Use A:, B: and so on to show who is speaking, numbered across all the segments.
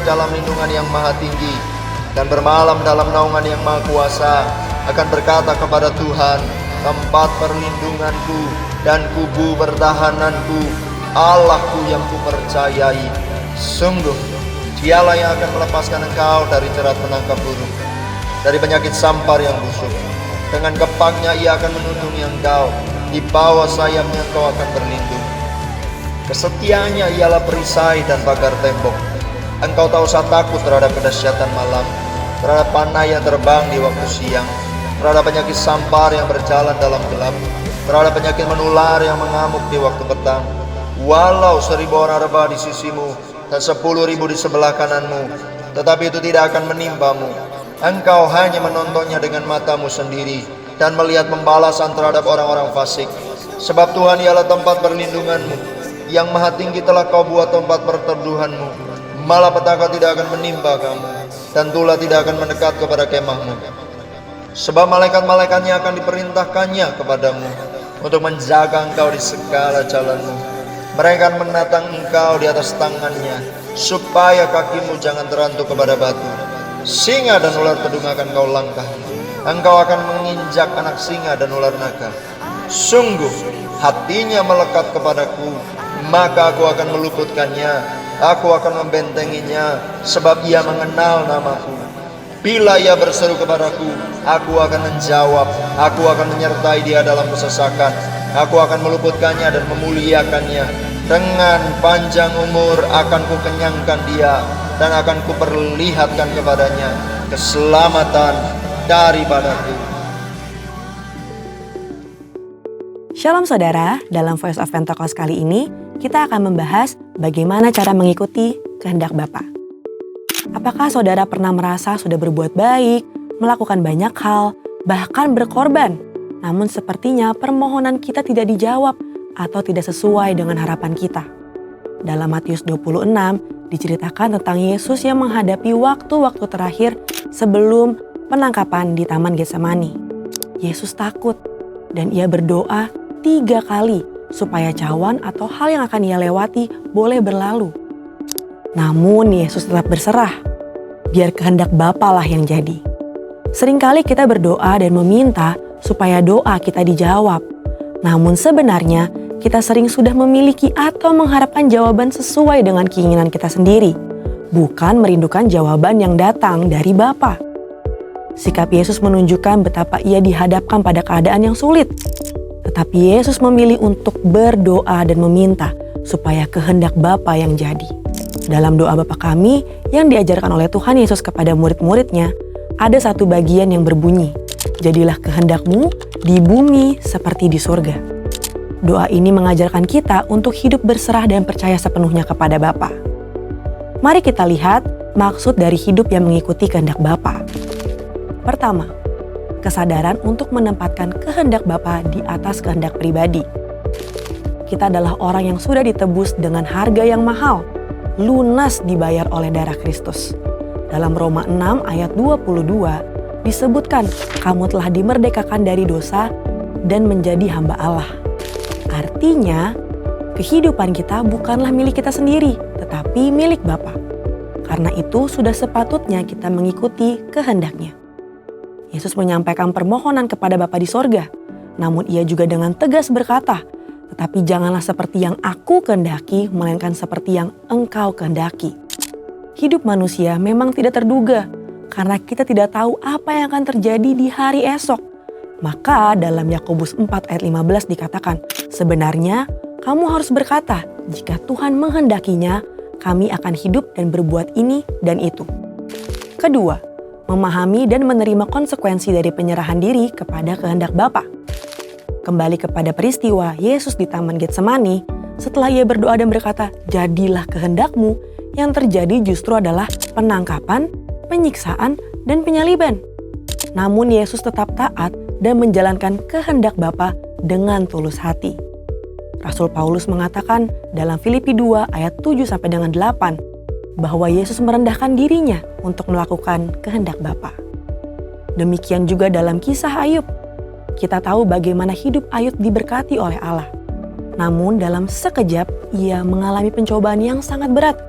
A: dalam lindungan yang maha tinggi dan bermalam dalam naungan yang maha kuasa, akan berkata kepada Tuhan, tempat perlindunganku dan kubu pertahananku, Allahku yang kupercayai. Sungguh, Dialah yang akan melepaskan engkau dari jerat penangkap burung, dari penyakit sampar yang busuk. Dengan kepangnya Ia akan melindungi engkau, di bawah sayapnya engkau akan berlindung. Kesetiaannya ialah perisai dan pagar tembok. Engkau tak usah takut terhadap kedahsyatan malam, terhadap panah yang terbang di waktu siang, terhadap penyakit sampar yang berjalan dalam gelap, terhadap penyakit menular yang mengamuk di waktu petang. Walau 1000 orang rebah di sisimu dan 10.000 di sebelah kananmu, tetapi itu tidak akan menimpamu. Engkau hanya menontonnya dengan matamu sendiri dan melihat pembalasan terhadap orang-orang fasik. Sebab Tuhan ialah tempat perlindunganmu, yang maha tinggi telah kau buat tempat perteduhanmu. Malapetaka tidak akan menimpa kamu, dan tulah tidak akan mendekat kepada kemahmu. Sebab malaikat-malaikatnya akan diperintahkannya kepadamu untuk menjaga engkau di segala jalanmu. Mereka akan menatang engkau di atas tangannya, supaya kakimu jangan terantuk kepada batu. Singa dan ular pedung akan kau langkahi. Engkau akan menginjak anak singa dan ular naga. Sungguh hatinya melekat kepadaku, maka aku akan meluputkannya. Aku akan membentenginya, sebab ia mengenal namaku. Bila ia berseru kepadaku, aku akan menjawab. Aku akan menyertai dia dalam kesesakan. Aku akan meluputkannya dan memuliakannya. Dengan panjang umur akan kukenyangkan dia, dan akan kuperlihatkan kepadanya keselamatan daripadaku.
B: Shalom saudara, dalam Voice of Pentecost kali ini kita akan membahas bagaimana cara mengikuti kehendak Bapa. Apakah saudara pernah merasa sudah berbuat baik, melakukan banyak hal, bahkan berkorban, namun sepertinya permohonan kita tidak dijawab atau tidak sesuai dengan harapan kita? Dalam Matius 26 diceritakan tentang Yesus yang menghadapi waktu-waktu terakhir sebelum penangkapan di Taman Getsemani. Yesus takut dan ia berdoa 3 kali supaya cawan atau hal yang akan ia lewati boleh berlalu. Namun Yesus tetap berserah, biar kehendak Bapa lah yang jadi. Seringkali kita berdoa dan meminta supaya doa kita dijawab. Namun sebenarnya kita sering sudah memiliki atau mengharapkan jawaban sesuai dengan keinginan kita sendiri, bukan merindukan jawaban yang datang dari Bapa. Sikap Yesus menunjukkan betapa ia dihadapkan pada keadaan yang sulit. Tetapi Yesus memilih untuk berdoa dan meminta supaya kehendak Bapa yang jadi. Dalam doa Bapa kami yang diajarkan oleh Tuhan Yesus kepada murid-muridnya, ada satu bagian yang berbunyi, "Jadilah kehendak-Mu di bumi seperti di surga." Doa ini mengajarkan kita untuk hidup berserah dan percaya sepenuhnya kepada Bapa. Mari kita lihat maksud dari hidup yang mengikuti kehendak Bapa. Pertama, kesadaran untuk menempatkan kehendak Bapa di atas kehendak pribadi. Kita adalah orang yang sudah ditebus dengan harga yang mahal, lunas dibayar oleh darah Kristus. Dalam Roma 6 ayat 22 disebutkan, kamu telah dimerdekakan dari dosa dan menjadi hamba Allah. Artinya, kehidupan kita bukanlah milik kita sendiri, tetapi milik Bapa. Karena itu sudah sepatutnya kita mengikuti kehendaknya. Yesus menyampaikan permohonan kepada Bapa di sorga, namun ia juga dengan tegas berkata, tetapi janganlah seperti yang aku kehendaki, melainkan seperti yang engkau kehendaki. Hidup manusia memang tidak terduga, karena kita tidak tahu apa yang akan terjadi di hari esok. Maka dalam Yakobus 4 ayat 15 dikatakan, sebenarnya kamu harus berkata, jika Tuhan menghendakinya, kami akan hidup dan berbuat ini dan itu. Kedua, memahami dan menerima konsekuensi dari penyerahan diri kepada kehendak Bapa. Kembali kepada peristiwa Yesus di Taman Getsemani, setelah ia berdoa dan berkata, jadilah kehendak-Mu, yang terjadi justru adalah penangkapan, penyiksaan, dan penyaliban. Namun Yesus tetap taat dan menjalankan kehendak Bapa dengan tulus hati. Rasul Paulus mengatakan dalam Filipi 2 ayat 7-8 bahwa Yesus merendahkan dirinya untuk melakukan kehendak Bapa. Demikian juga dalam kisah Ayub. Kita tahu bagaimana hidup Ayub diberkati oleh Allah. Namun dalam sekejap ia mengalami pencobaan yang sangat berat.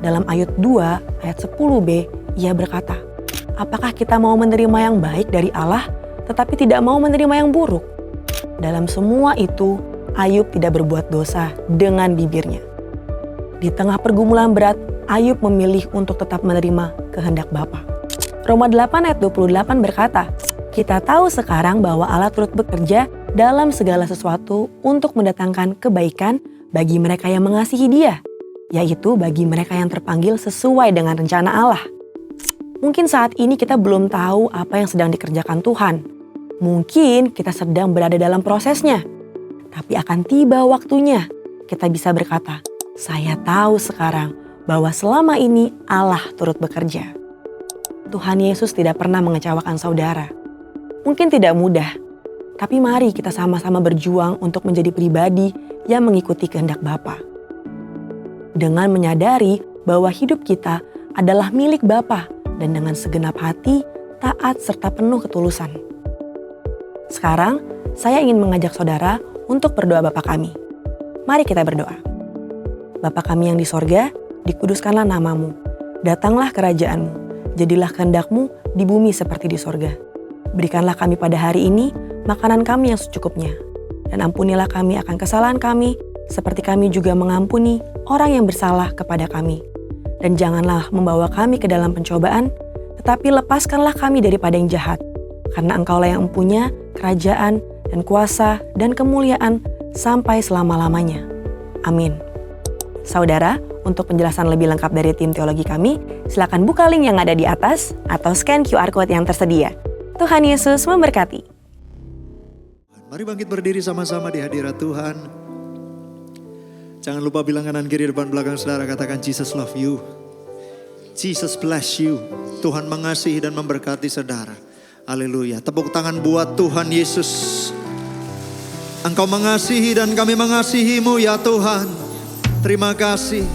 B: Dalam ayat 2 ayat 10b, ia berkata, apakah kita mau menerima yang baik dari Allah tetapi tidak mau menerima yang buruk? Dalam semua itu, Ayub tidak berbuat dosa dengan bibirnya. Di tengah pergumulan berat, Ayub memilih untuk tetap menerima kehendak Bapa. Roma 8 ayat 28 berkata, kita tahu sekarang bahwa Allah turut bekerja dalam segala sesuatu untuk mendatangkan kebaikan bagi mereka yang mengasihi Dia, yaitu bagi mereka yang terpanggil sesuai dengan rencana Allah. Mungkin saat ini kita belum tahu apa yang sedang dikerjakan Tuhan. Mungkin kita sedang berada dalam prosesnya. Tapi akan tiba waktunya kita bisa berkata, saya tahu sekarang bahwa selama ini Allah turut bekerja. Tuhan Yesus tidak pernah mengecewakan saudara. Mungkin tidak mudah, tapi mari kita sama-sama berjuang untuk menjadi pribadi yang mengikuti kehendak Bapa. Dengan menyadari bahwa hidup kita adalah milik Bapa dan dengan segenap hati, taat serta penuh ketulusan. Sekarang, saya ingin mengajak saudara untuk berdoa Bapa kami. Mari kita berdoa. Bapa kami yang di sorga, dikuduskanlah namamu. Datanglah kerajaanmu, jadilah kehendak-mu di bumi seperti di sorga. Berikanlah kami pada hari ini makanan kami yang secukupnya. Dan ampunilah kami akan kesalahan kami, seperti kami juga mengampuni orang yang bersalah kepada kami. Dan janganlah membawa kami ke dalam pencobaan, tetapi lepaskanlah kami daripada yang jahat. Karena Engkaulah yang mempunyai kerajaan dan kuasa dan kemuliaan sampai selama-lamanya. Amin. Saudara, untuk penjelasan lebih lengkap dari tim teologi kami, silakan buka link yang ada di atas atau scan QR Code yang tersedia. Tuhan Yesus memberkati.
C: Mari bangkit berdiri sama-sama di hadirat Tuhan. Jangan lupa bilang kanan kiri depan belakang saudara, katakan Jesus love you. Jesus bless you. Tuhan mengasihi dan memberkati saudara. Haleluya. Tepuk tangan buat Tuhan Yesus. Engkau mengasihi dan kami mengasihimu ya Tuhan. Terima kasih.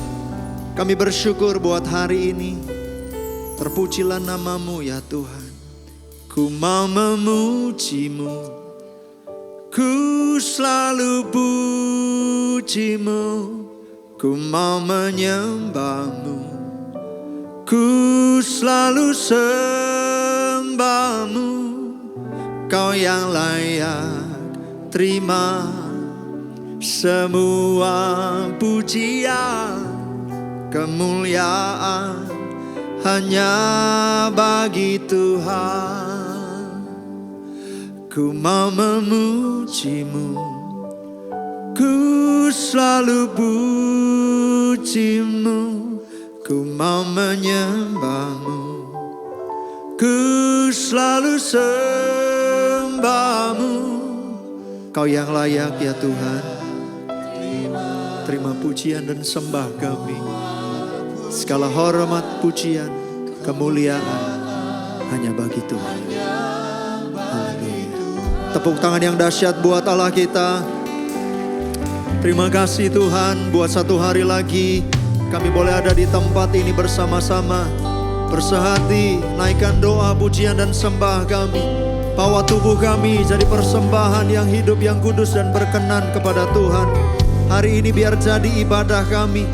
C: Kami bersyukur buat hari ini. Terpujilah namamu ya Tuhan. Ku mau memujimu. Ku selalu pujimu. Ku mau menyembahmu. Ku selalu sembahmu. Kau yang layak terima semua pujian, kemuliaan hanya bagi Tuhan. Ku mau memujimu, ku selalu pujimu, ku mau menyembahmu, ku selalu sembahmu. Kau yang layak ya Tuhan. Terima pujian dan sembah kami. Segala hormat, pujian, kemuliaan hanya bagi Tuhan. Haleluya. Tepuk tangan yang dahsyat buat Allah kita. Terima kasih Tuhan buat satu hari lagi kami boleh ada di tempat ini bersama-sama. Bersehati naikkan doa, pujian dan sembah kami. Bawa tubuh kami jadi persembahan yang hidup, yang kudus dan berkenan kepada Tuhan. Hari ini biar jadi ibadah kami,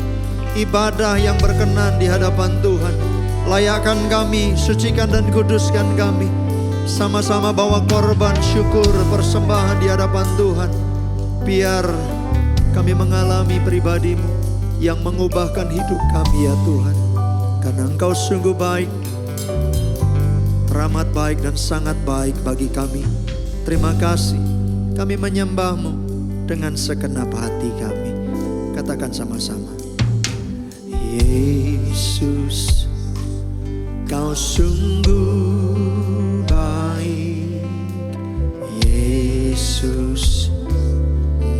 C: ibadah yang berkenan di hadapan Tuhan. Layakkan kami, sucikan dan kuduskan kami. Sama-sama bawa korban syukur, persembahan di hadapan Tuhan. Biar kami mengalami pribadi-Mu yang mengubahkan hidup kami ya Tuhan. Karena Engkau sungguh baik, teramat baik dan sangat baik bagi kami. Terima kasih, kami menyembah-Mu dengan segenap hati kami. Katakan sama-sama. Yesus, Kau sungguh baik. Yesus,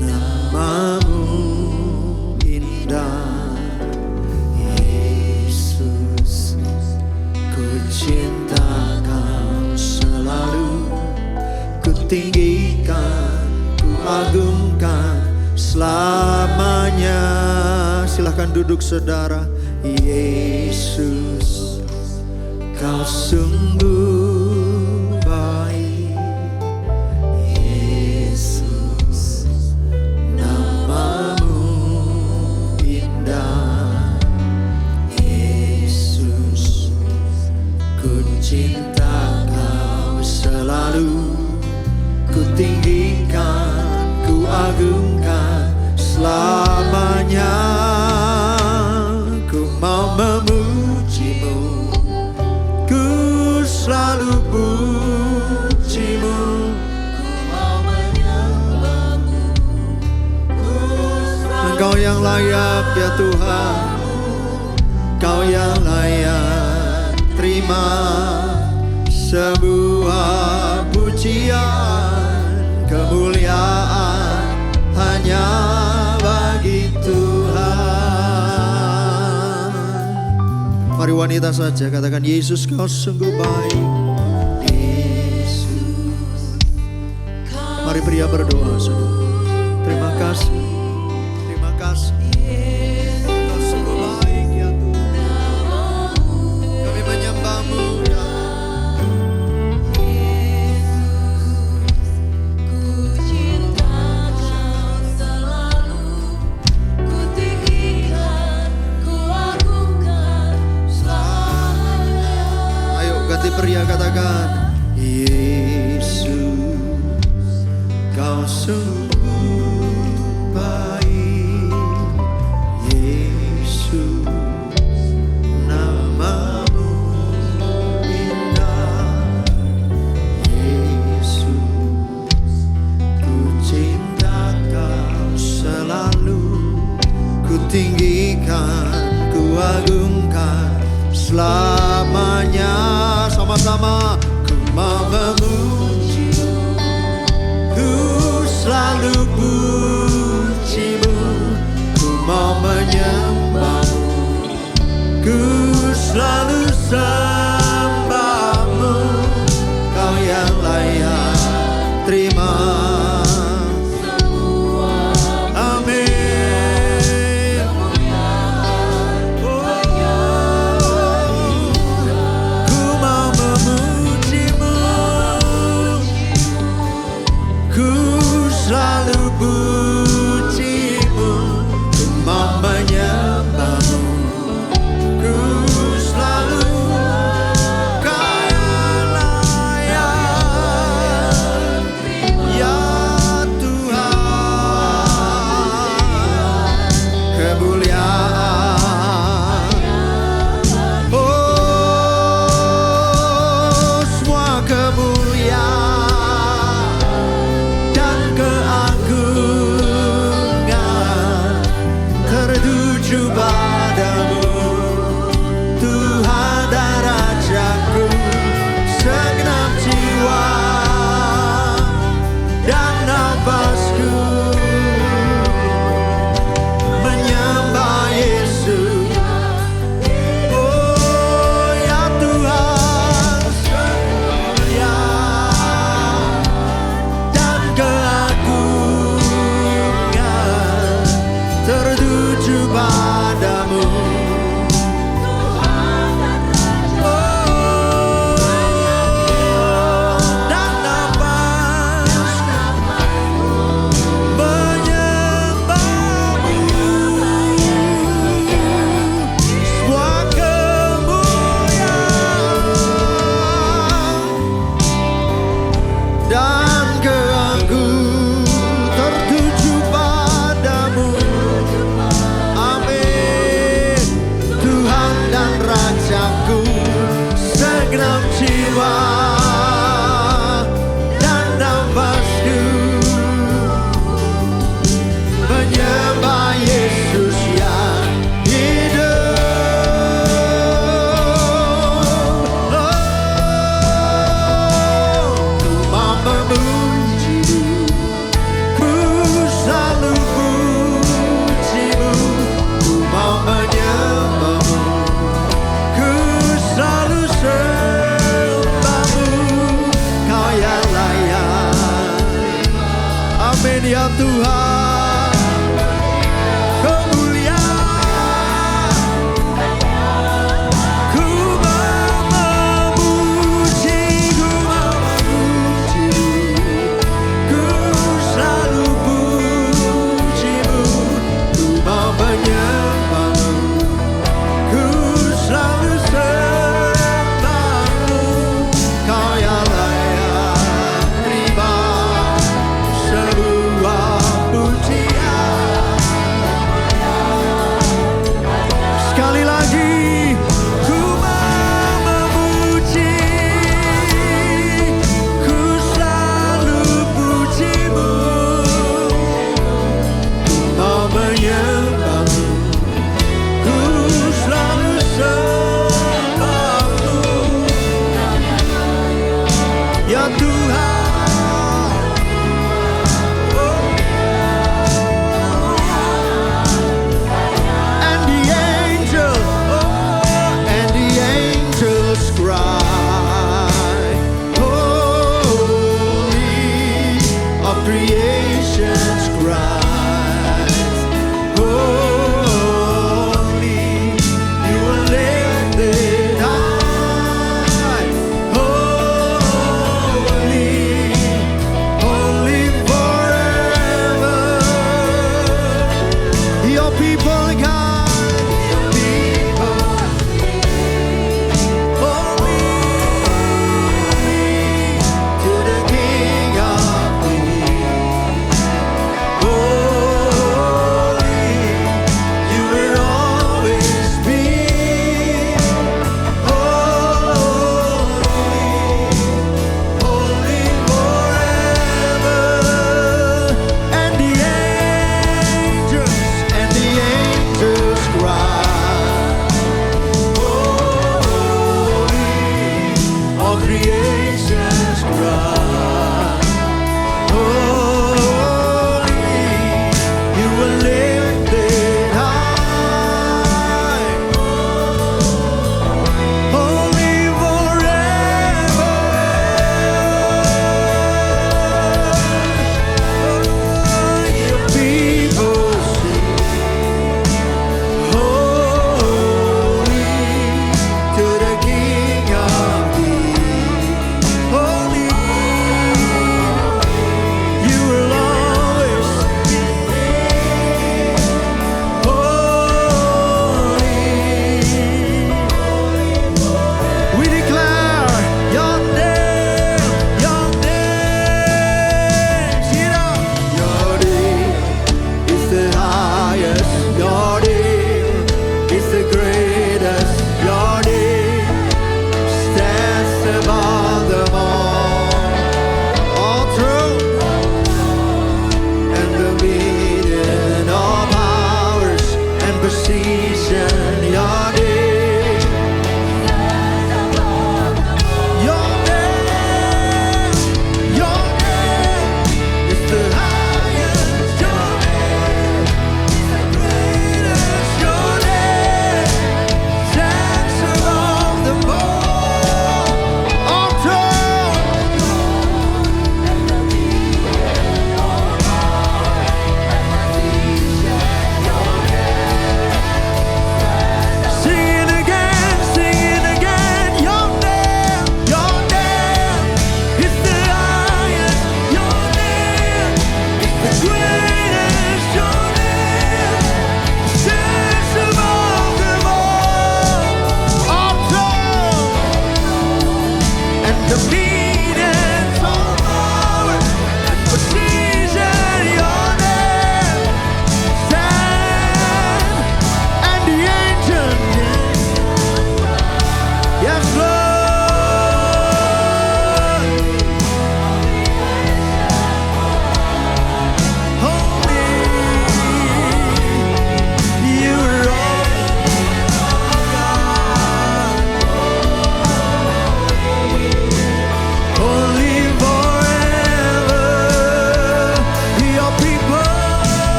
C: nama-Mu indah. Yesus, ku cinta Kau selalu. Ku tinggikan, ku agungkan selamanya. Silahkan duduk saudara. Yesus, Kau sungguh baik. Yesus, nama-Mu indah. selalu ku tinggikan, ku agungkan selamanya. Ku mau memujimu, ku selalu pujimu. Engkau yang layak ya Tuhan, Kau yang layak terima sebuah pujian, kemuliaan hanya bagi Tuhan. Mari wanita saja katakan, Yesus Kau sungguh baik. Yesus. Mari pria berdoa saudara. Terima kasih. Terima kasih. Kau sungguh baik ya Tuhan. Kami menyembah-Mu ya. Pria katakan, Yesus Kau sungguh baik. Yesus nama-Mu indah. Yesus ku cinta Kau selalu, ku tinggikan, ku agungkan selamanya. Sama-sama ku mau memuji-Mu, ku selalu puji-Mu. Ku mau menyembah-Mu, ku selalu sembah-Mu. Kau yang layak terima. Ya Tuhan, kemuliaan, ku memuji, ku selalu puji-Mu, ku mau menyembah-Mu, ku selalu sembah-Mu. Kau yang layak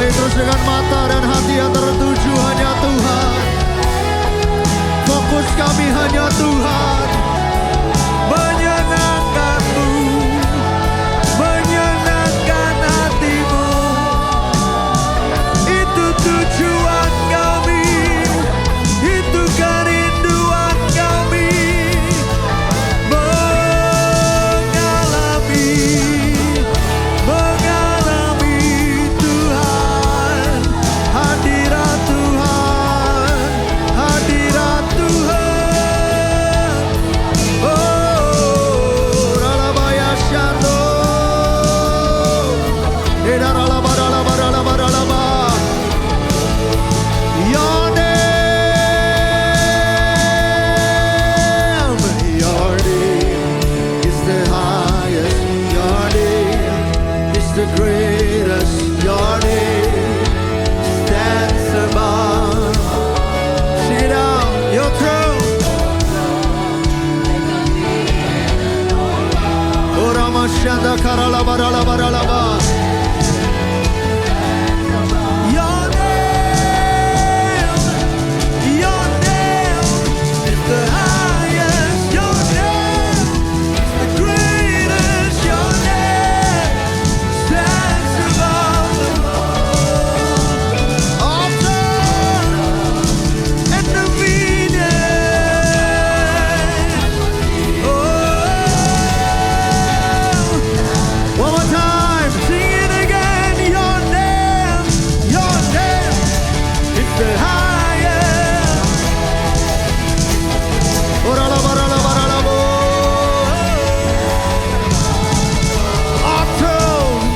C: Ayo terus dengan mata dan hati yang tertuju hanya Tuhan. Fokus kami hanya Tuhan. Menyenangkanmu, menyenangkan hatimu, itu tujuan kami, itu kerinduan kami. Mengalami Tuhan, hadirat Tuhan, hadirat Tuhan. Oh, ralabaya syando, edaralaba, ralaba, ralaba, ralaba. Your name is the highest. Your name is the greatest. Your name stands above. Sing it out, your throne. Oh, Ramashanda Karalaba, Ralaba, Ralaba. Your name is the highest. Your name is the greatest. Your name stands above them all. Altar and dominion. Oh, one more time, sing it again. Your name is the highest. Oralaba, ralaba, ralabo.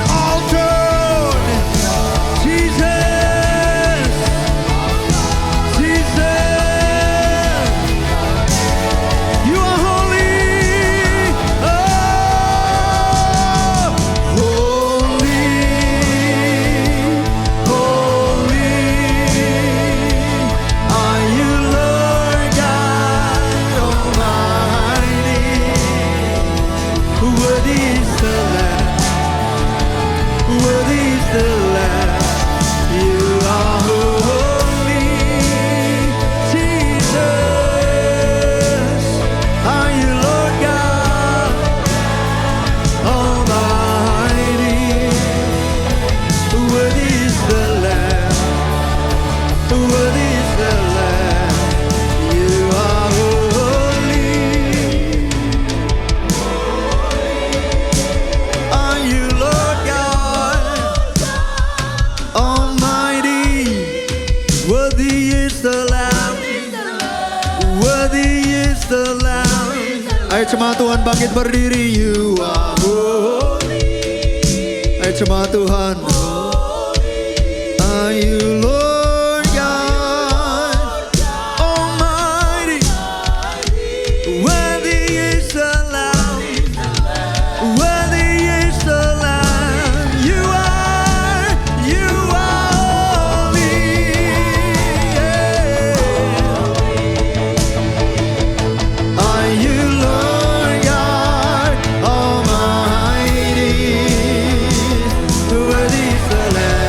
C: Altar, Jesus, Jesus, you are holy. Oh, holy, holy are you, Lord God Almighty. Worthy is the Lamb, worthy is the Lamb. You are holy, Jesus. Are you, Lord God Almighty? Worthy is the Lamb, worthy is the Lamb. You are holy. Are you, Lord God Almighty? Worthy is the Lamb, worthy is the Lamb. Ayo jemaat Tuhan bangkit berdiri. You are holy. Ayo jemaat Tuhan. Are you, Lord God Almighty? Worthy is the Lamb, worthy is the Lamb. You are holy. Yeah. Are you, Lord God Almighty? Worthy is the Lamb.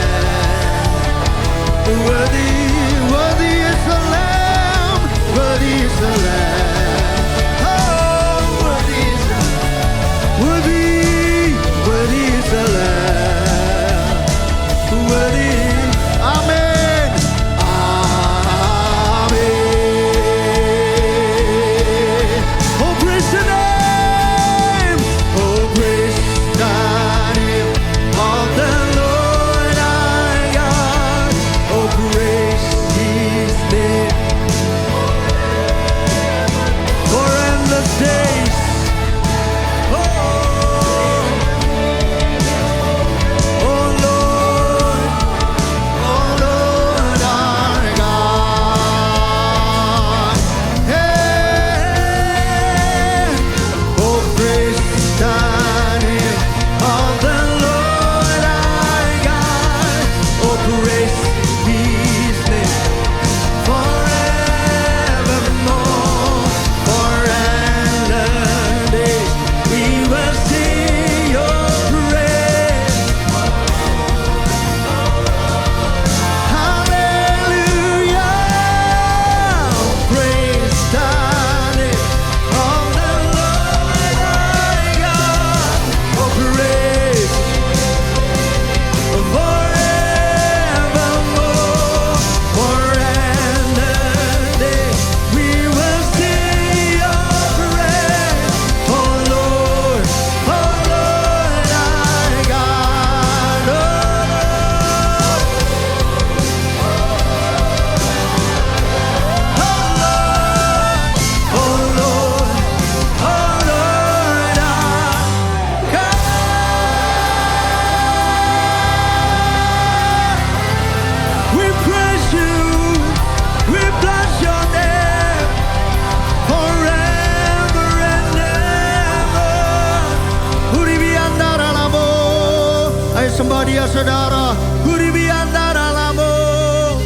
C: Sembah Dia saudara. Huribiandara lamo,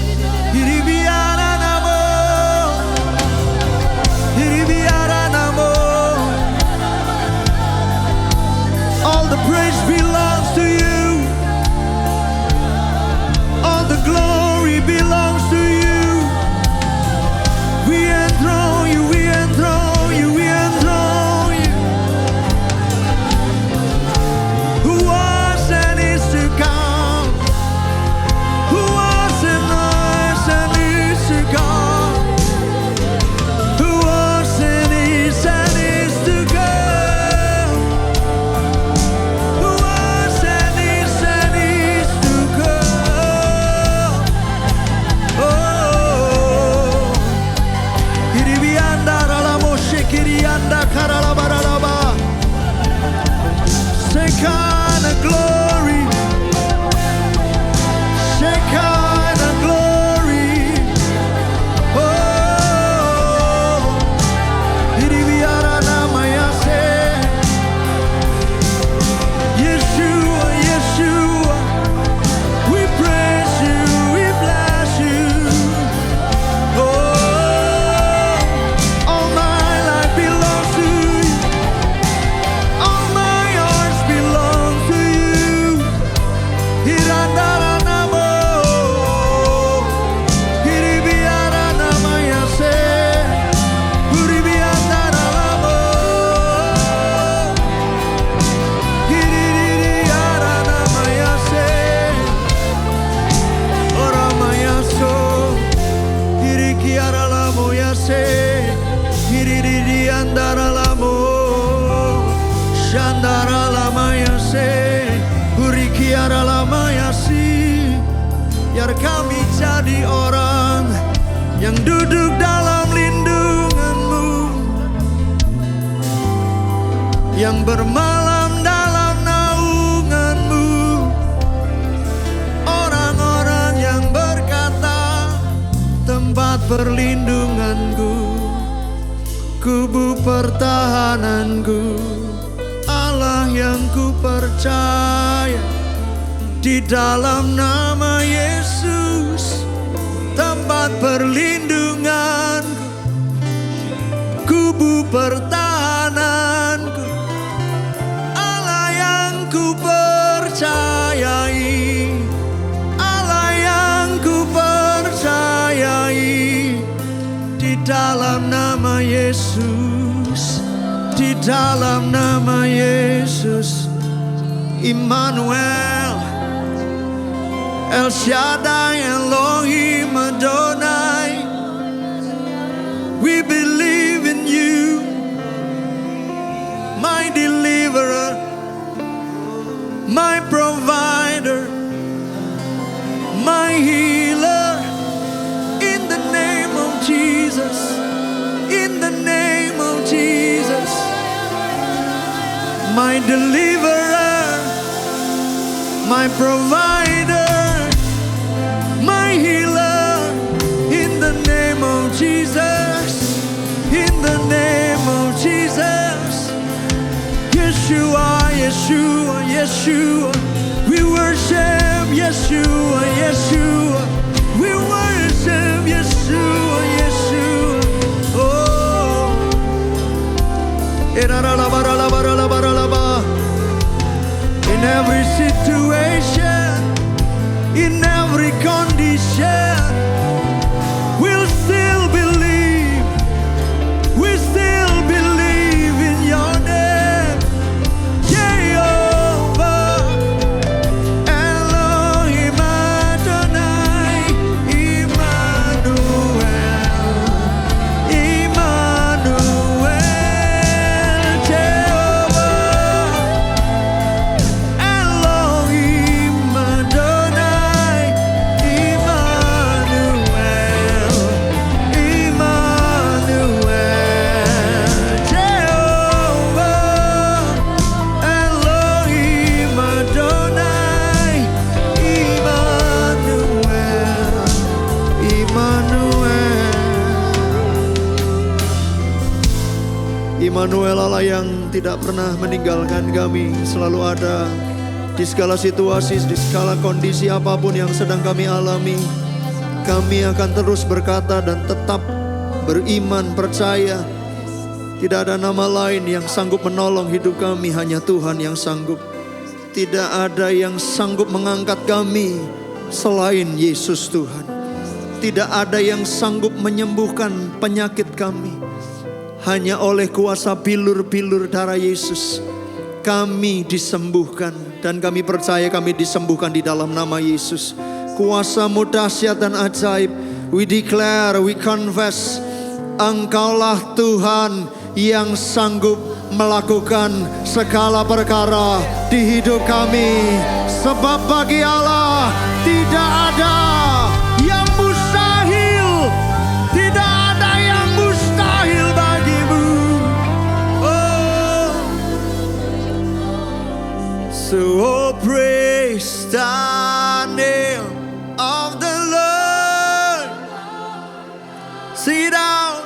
C: hiribiara namo, hiribiara namo. All the praise belongs to you. All the glory belongs to you. We enthrone you, we enthrone you, we enthrone you. Who was and is to come? Who was and is to come? Who was and is to come? Who was and is to come? Oh, Kiribianda ralamo shekirianda karalabaralaba. Shekinah glory, Shekinah glory. Oh, Kiribiara namaya se. Yeshua, Yeshua, we praise you, we bless you. Oh, all my life belongs to you. All my hearts belong to you. Hirandara namo, hiribiara namaya se. Huribiandara lamo, hiririara namaya se. Oramaya so, hirikiara lamo ya se. Hiririandara lamo, Shandara lamaya se. Hurikiara lamaya si. Biar kami jadi orang yang duduk dalam lindungan-Mu, yang bermalam dalam naungan-Mu. Orang-orang yang berkata, tempat perlindunganku, kubu pertahananku, Allah yang ku percaya. Di dalam nama Yesus, tempat perlindunganku, kubu pertahananku, Allah yang ku percayai, Allah yang ku percayai. Di dalam nama Yesus, di dalam nama Yesus. Immanuel, El Shaddai, Elohim Adonai, we believe in you, my deliverer, my provider, my healer. In the name of Jesus, in the name of Jesus, my deliverer, my provider, my healer. In the name of Jesus, in the name of Jesus. Yeshua, Yeshua, Yeshua, we worship Yeshua, Yeshua, we worship Yeshua, Yeshua. Oh, in every situation, in every condition, we'll still believe, we still believe in your name, Jehovah, Elohim Adonai, Emmanuel, Emmanuel, Jehovah, Elohim Adonai, Emmanuel, Emmanuel, Jehovah, Elohim Adonai, Emmanuel, Emmanuel. Immanuel, Allah yang tidak pernah meninggalkan kami, selalu ada Di segala situasi, di segala kondisi apapun yang sedang kami alami, kami akan terus berkata dan tetap beriman, percaya. Tidak ada nama lain yang sanggup menolong hidup kami, hanya Tuhan yang sanggup. Tidak ada yang sanggup mengangkat kami selain Yesus Tuhan. Tidak ada yang sanggup menyembuhkan penyakit kami. Hanya oleh kuasa bilur-bilur darah Yesus kami disembuhkan. Dan kami percaya kami disembuhkan di dalam nama Yesus. Kuasa-Mu dahsyat dan ajaib. We declare, we confess, Engkaulah Tuhan yang sanggup melakukan segala perkara di hidup kami. Sebab bagi Allah tidak ada yang mustahil. Tidak ada yang mustahil bagimu. Oh. So praise the name of the Lord. Sit down.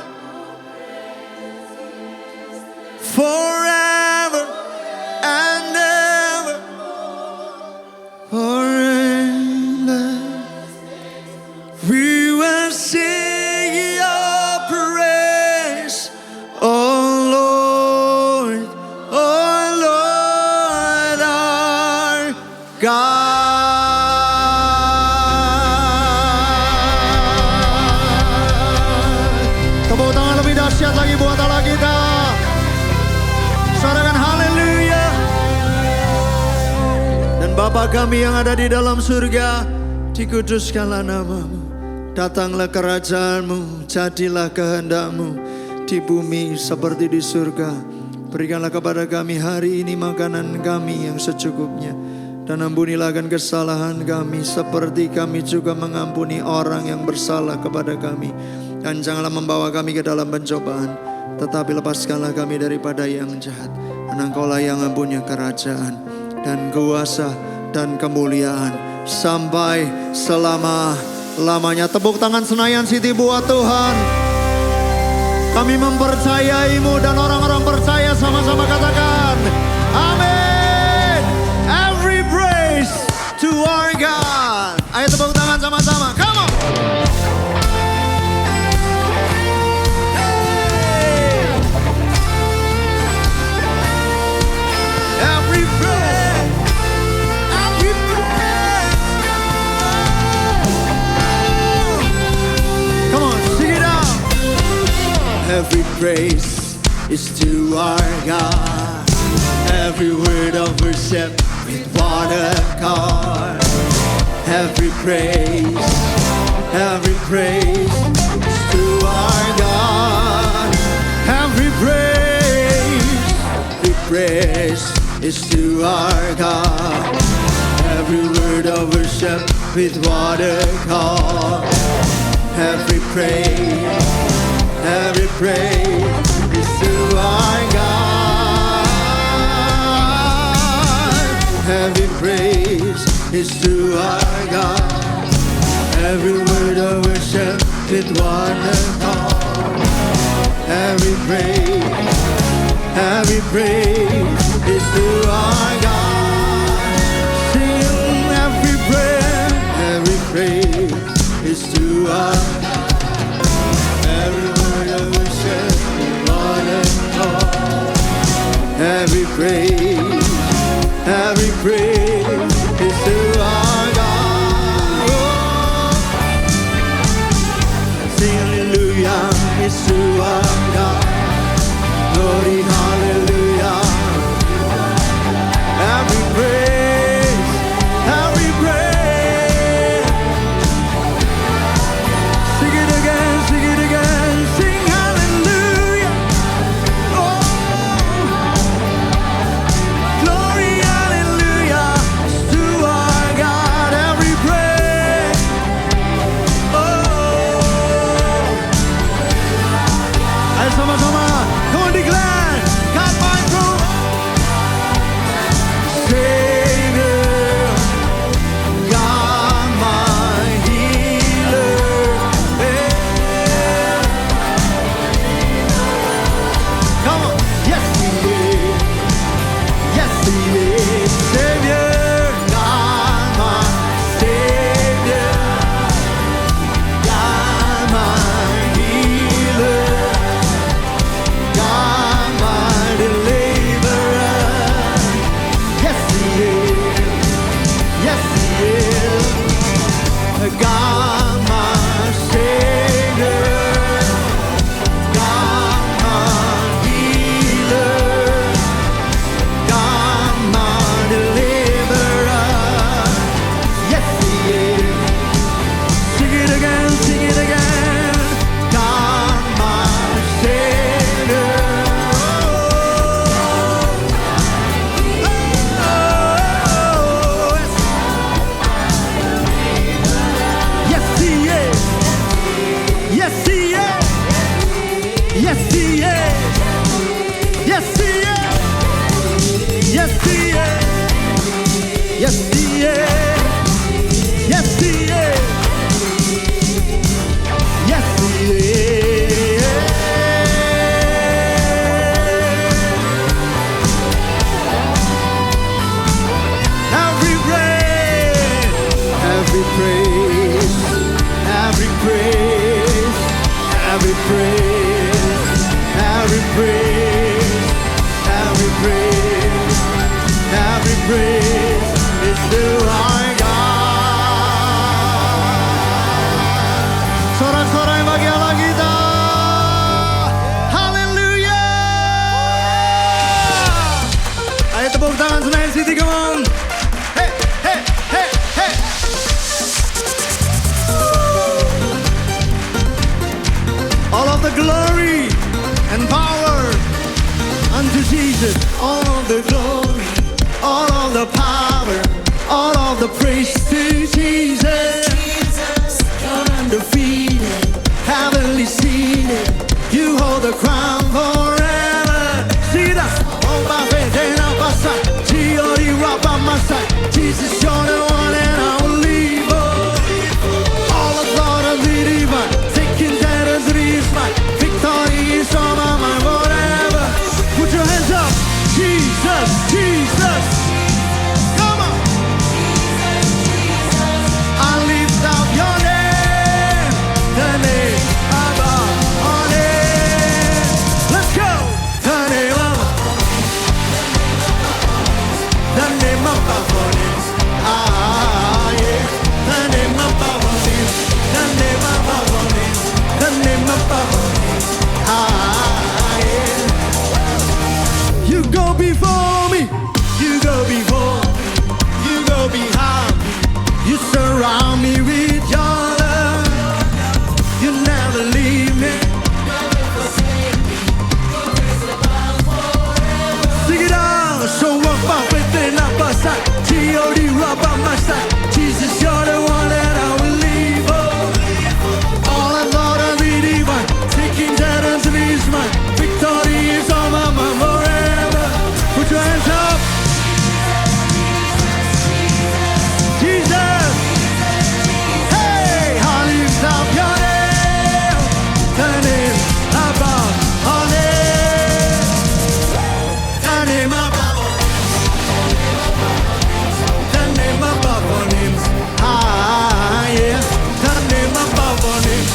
C: Forever and ever, forever, we will sing your praise, oh Lord, our God. Tepuk tangan lebih dahsyat lagi buat Allah kita. Sorakan haleluya. Dan Bapa kami yang ada di dalam surga, dikuduskanlah nama-Mu. Datanglah kerajaan-Mu, jadilah kehendak-Mu di bumi seperti di surga. Berikanlah kepada kami hari ini makanan kami yang secukupnya. Dan ampunilah akan kesalahan kami seperti kami juga mengampuni orang yang bersalah kepada kami. Dan janganlah membawa kami ke dalam pencobaan, tetapi lepaskanlah kami daripada yang jahat. Dan Engkaulah yang mempunyai kerajaan dan kuasa dan kemuliaan sampai selama-lamanya. Tepuk tangan Senayan City buat Tuhan. Kami mempercayai-Mu dan orang-orang percaya sama-sama katakan amin. Every praise to our God. Ayo tepuk tangan sama-sama. Come on. Every praise is to our God. Every word of worship with one accord. Every praise is to our God. Every praise is to our God. Every word of worship with one accord. Every praise is to our God. Every praise is to our God. Every word of worship with one accord. Every praise is to our God. Sing every praise is to our God. Every praise is to our God. Sing hallelujah, it's to our God. Glory, hallelujah. Every praise. Sing it again, sing hallelujah. Oh. Yes, Dia. Yes, Dia. Yes, Dia. Yes, Dia. Every praise, every praise, every praise, every praise, every praise, every praise, every praise is still our God. Sorak-sorai bagi Allah kita. Haleluya. Ayo tepuk tangan Senayan City, come on. Hey, hey, hey, hey. All of the glory and power unto Jesus. All of the glory, all of the power, all of the praise to Jesus. You're undefeated, heavenly seated. You hold the crown forever. See that? Oh, my faith ain't up my side. G.O.D. right by my side. Jesus, you're the one and I will leave. All authority divine, taking territory is mine. Victory is on my mind forever. Put your hands up. Jesus, Jesus. Come on. I lift up your name, the name above all names. Let's go. The name above all names. Ah, yeah. The name above all names. The name above all names. The name above all names. Ah, yeah. You go before me. You go before me. You go behind me. You surround me with your love. You never leave me. Sing it out. So walk by faith and not by sight. G.O.D. right by my side. Jesus, you're the one that I will leave. All I thought of me divine. Taking territory is mine. Victory is on my mind forever. Put your hands up. Jesus. Hey, I lift up your name. The name above all names. The name above all names. The name above all names. Ah, yeah. The name above all names.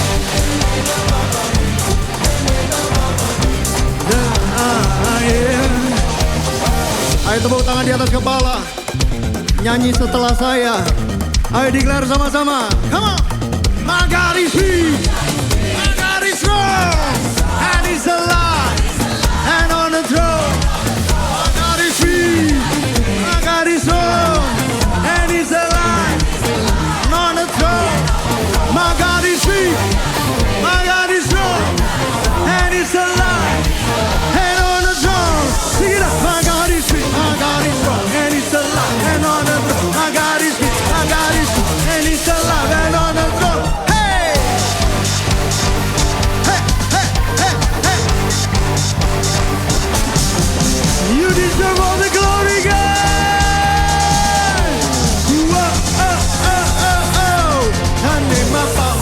C: Yeah. Ayo tepuk tangan di atas kepala. Nyanyi setelah saya. Ayo declare sama-sama. Come on. My God is big. My God is strong. And He's alive. And on the throne. My God is big. My God is strong. And He's alive. And on the throne. My God is big. My God is strong. And He's alive. And on the throne. Sing it up. My God is big. My God is strong. And He's alive. And on the throne. My God is big. My God is strong. And He's alive. And on the throne. Hey! Hey! Hey! Hey! Hey! You deserve all the glory, God! Whoa! Oh! Oh! Oh! Oh! The name above.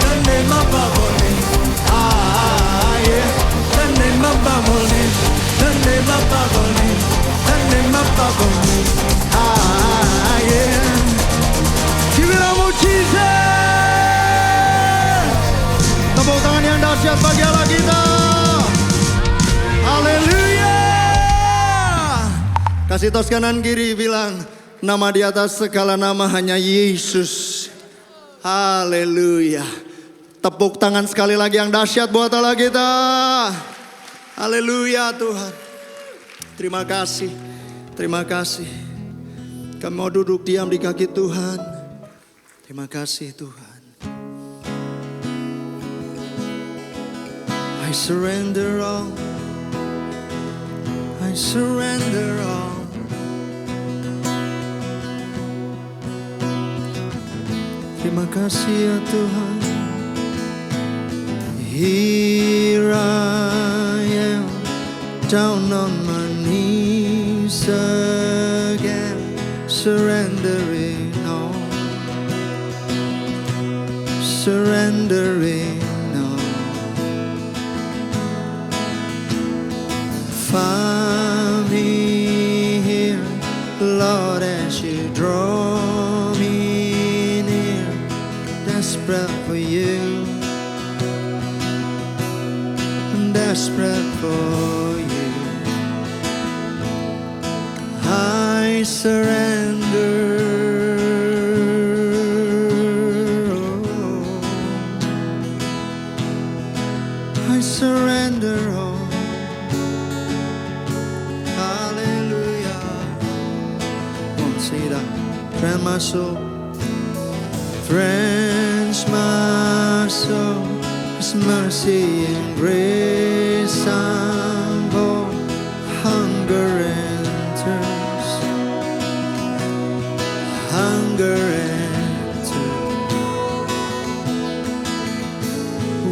C: The name above all names. Ah, yeah. The name above all names. The name above all names. The name above all names. Ah, yeah. Give it up for Jesus. Tepuk tangan yang dahsyat bagi Allah kita. Haleluya. Kasih tos kanan kiri bilang, nama di atas segala nama hanya Yesus. Haleluya. Tepuk tangan sekali lagi yang dahsyat buat Allah kita. Haleluya Tuhan. Terima kasih. Terima kasih. Kami mau duduk diam di kaki Tuhan. Terima kasih Tuhan. I surrender all. I surrender all. Terima kasih ya Tuhan. Here I am, down on my knees again, surrendering all, surrendering all. Find me here, Lord, as you draw me near, desperate for you, desperate for you. I surrender. I surrender all. Hallelujah. Come on, sing it out. Friend, my soul. Friends, my soul. His mercy and grace I'm born. Hunger and thirst. Hunger and thirst.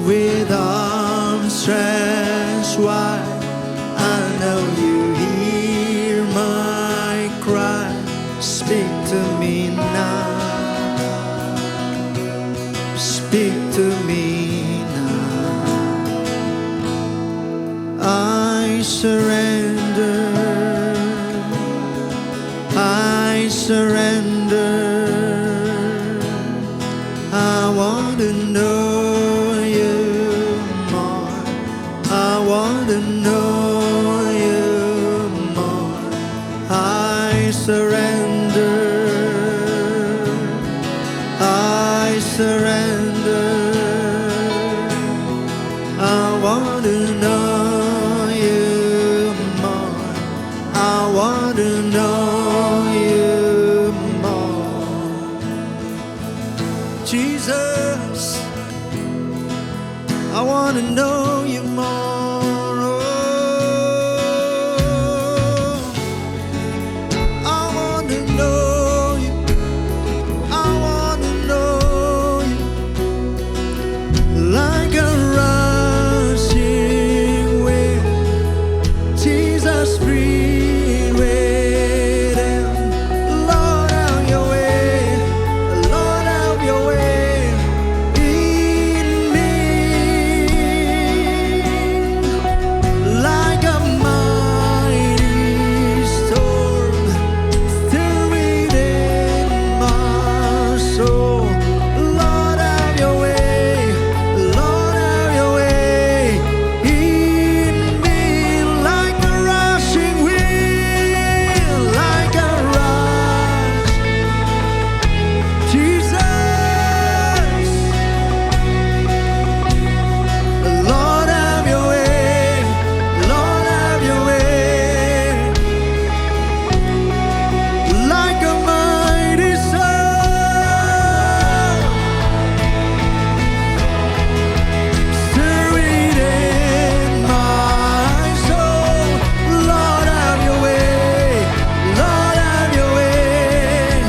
C: With arms stretched wide, I know you hear my cry. Speak to me now. Speak to me now. I surrender. I surrender. I want to know you more. I want to know you more. I surrender. I surrender. I want to know you more. I want to know you more. Jesus, I want to know you more. Oh, I want to know you. I want to know you like a rushing wind. Jesus, breathe within. Lord, have your way. Lord, have your way in me. Like a mighty storm, still within my soul. Lord, have your way. Lord, have your way in me. Like a rushing wind, like a rush. Jesus, Lord, have your way. Lord, have your way. Like a mighty soul, stir within my soul. Lord, have your way. Lord, have your way.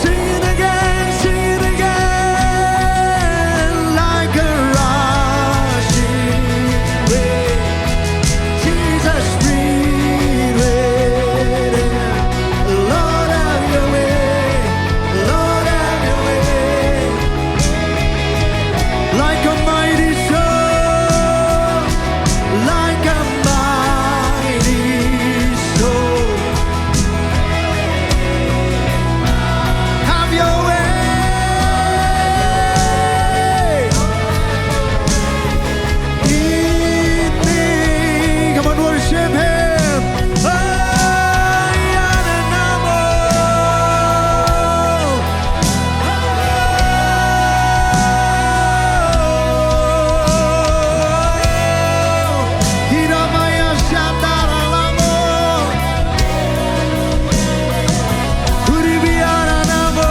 C: Sing it again, sing it again. Like a rushing wind. Jesus, breathe within. Lord, have your way. Lord, have your way. Like a mighty soul, like a mighty soul. Have your way in me. Come on, worship Him. Hiramaya Shandara Lamo, Uribiara Namo.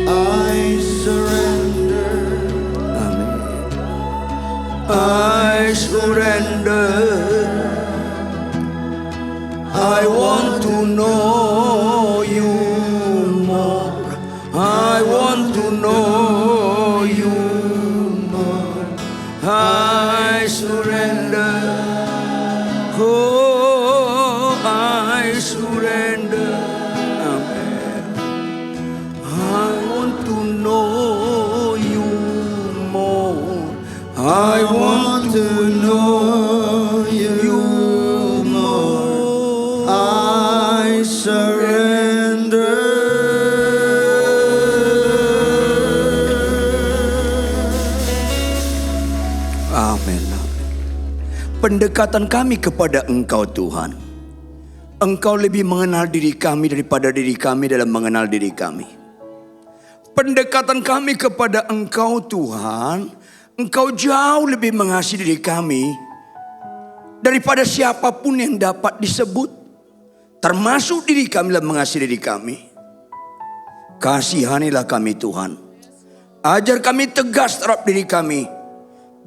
C: I surrender. I
D: I surrender. I want to know you more. I want to know you more. I surrender. Oh, I surrender. Amen. I want to know you more. I want to know you more.
C: I surrender.
D: Amin. Pendekatan kami kepada Engkau Tuhan, Engkau lebih mengenal diri kami daripada diri kami dalam mengenal diri kami. Pendekatan kami kepada Engkau Tuhan, Engkau jauh lebih mengasihi diri kami daripada siapapun yang dapat disebut, termasuk diri kami dalam mengasihi diri kami. Kasihanilah kami Tuhan. Ajar kami tegas terhadap diri kami.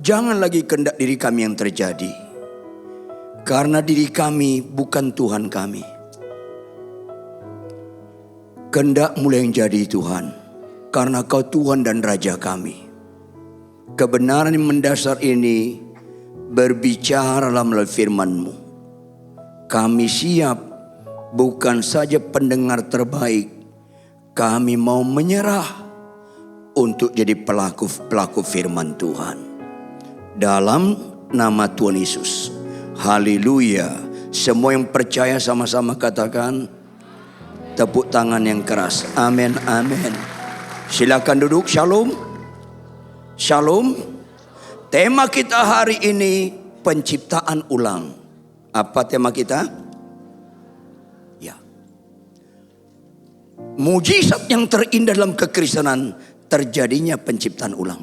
D: Jangan lagi kehendak diri kami yang terjadi. Karena diri kami bukan Tuhan kami. Kehendak-Mu yang jadi Tuhan. Karena Kau Tuhan dan Raja kami. Kebenaran yang mendasar ini berbicaralah melalui firman-Mu. Kami siap bukan saja pendengar terbaik. Kami mau menyerah untuk jadi pelaku firman Tuhan. Dalam nama Tuhan Yesus. Haleluya. Semua yang percaya sama-sama katakan tepuk tangan yang keras. Amin, amin. Silakan duduk. Shalom. Shalom. Tema kita hari ini penciptaan ulang. Apa tema kita? Ya. Mujizat yang terindah dalam kekristenan terjadinya penciptaan ulang.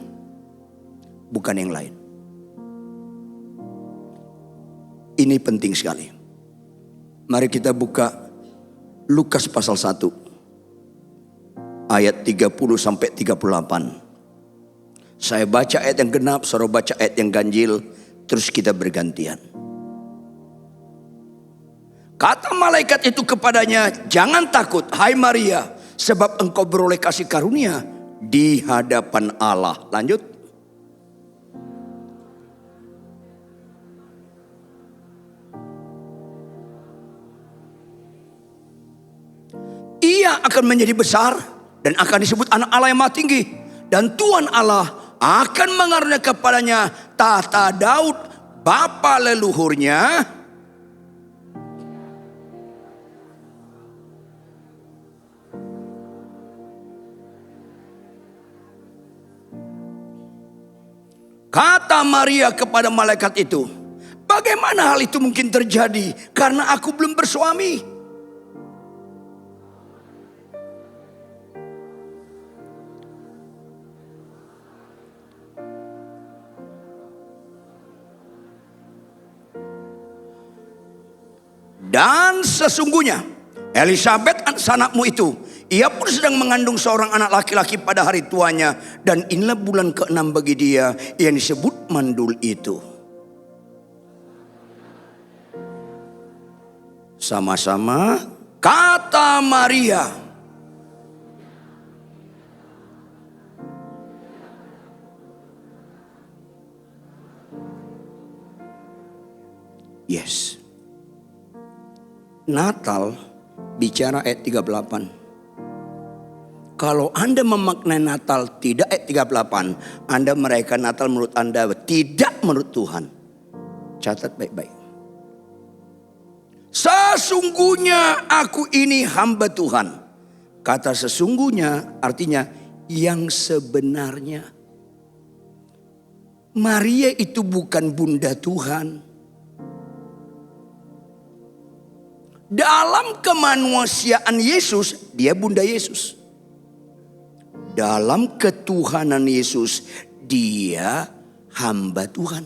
D: Bukan yang lain. Ini penting sekali. Mari kita buka Lukas pasal 1. Ayat 30 sampai 38. Saya baca ayat yang genap, saudara baca ayat yang ganjil. Terus kita bergantian. Kata malaikat itu kepadanya, jangan takut hai Maria, sebab engkau beroleh kasih karunia di hadapan Allah. Lanjut. Ia akan menjadi besar dan akan disebut anak Allah yang maha tinggi. Dan Tuhan Allah akan mengaruniakan kepadanya tahta Daud bapa leluhurnya. Kata Maria kepada malaikat itu, bagaimana hal itu mungkin terjadi karena aku belum bersuami? Dan sesungguhnya Elisabet anakmu itu, ia pun sedang mengandung seorang anak laki-laki pada hari tuanya. Dan inilah bulan ke-6 bagi dia yang disebut mandul itu. Sama-sama kata Maria. Yes. Natal bicara ayat 38. Kalau Anda memaknai Natal tidak ayat 38, Anda merayakan Natal menurut Anda tidak menurut Tuhan. Catat baik-baik. Sesungguhnya aku ini hamba Tuhan. Kata sesungguhnya artinya yang sebenarnya. Maria itu bukan bunda Tuhan. Dalam kemanusiaan Yesus, dia bunda Yesus. Dalam ketuhanan Yesus, dia hamba Tuhan.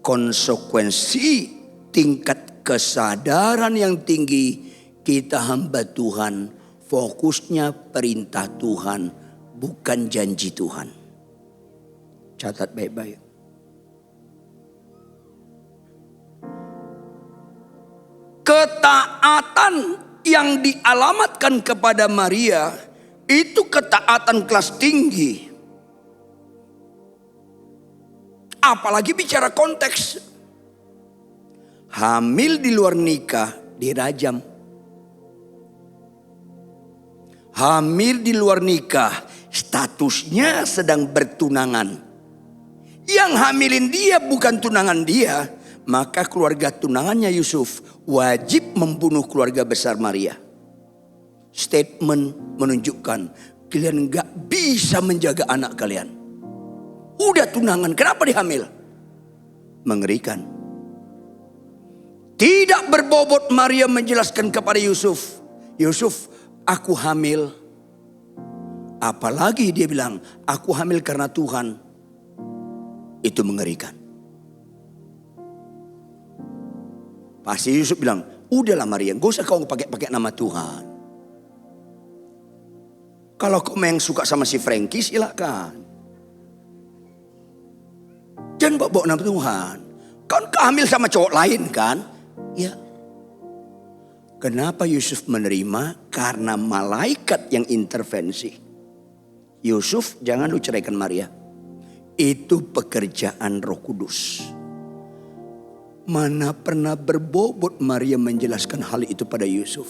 D: Konsekuensi tingkat kesadaran yang tinggi, kita hamba Tuhan. Fokusnya perintah Tuhan, bukan janji Tuhan. Catat baik-baik. Ketaatan yang dialamatkan kepada Maria itu ketaatan kelas tinggi. Apalagi bicara konteks. Hamil di luar nikah dirajam. Hamil di luar nikah statusnya sedang bertunangan. Yang hamilin dia bukan tunangan dia, maka keluarga tunangannya Yusuf wajib membunuh keluarga besar Maria. Statement menunjukkan kalian gak bisa menjaga anak kalian. Udah tunangan, kenapa dihamil? Mengerikan. Tidak berbobot Maria menjelaskan kepada Yusuf, Yusuf, aku hamil. Apalagi dia bilang, aku hamil karena Tuhan. Itu mengerikan. Pasti Yusuf bilang, udahlah Maria, gak usah kau pakai nama Tuhan. Kalau kau memang suka sama si Frankie, silakan. Jangan bawa nama Tuhan. Kau hamil sama cowok lain kan? Ya. Kenapa Yusuf menerima? Karena malaikat yang intervensi. Yusuf, jangan lu ceraikan Maria. Itu pekerjaan Roh Kudus. Mana pernah berbobot Maria menjelaskan hal itu pada Yusuf.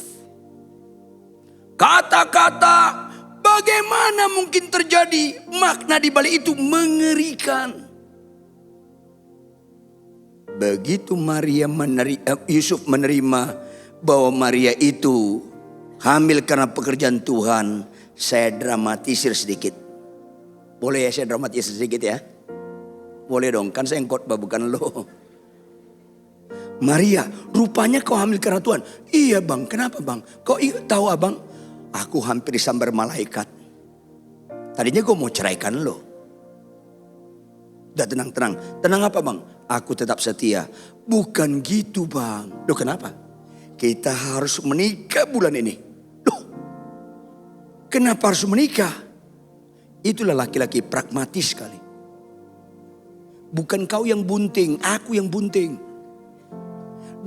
D: Kata-kata bagaimana mungkin terjadi, makna di balik itu mengerikan. Begitu Yusuf menerima bahwa Maria itu hamil karena pekerjaan Tuhan, saya dramatisir sedikit. Boleh ya saya dramatisir sedikit ya? Boleh dong, kan saya yang khotbah bukan lo. Maria, rupanya kau hamil karena Tuhan. Iya bang, kenapa bang? Kau tahu abang? Aku hampir disambar malaikat. Tadinya gue mau ceraikan lo. Udah tenang. Tenang apa bang? Aku tetap setia. Bukan gitu bang. Loh kenapa? Kita harus menikah bulan ini. Loh, kenapa harus menikah? Itulah laki-laki pragmatis sekali. Bukan kau yang bunting, aku yang bunting.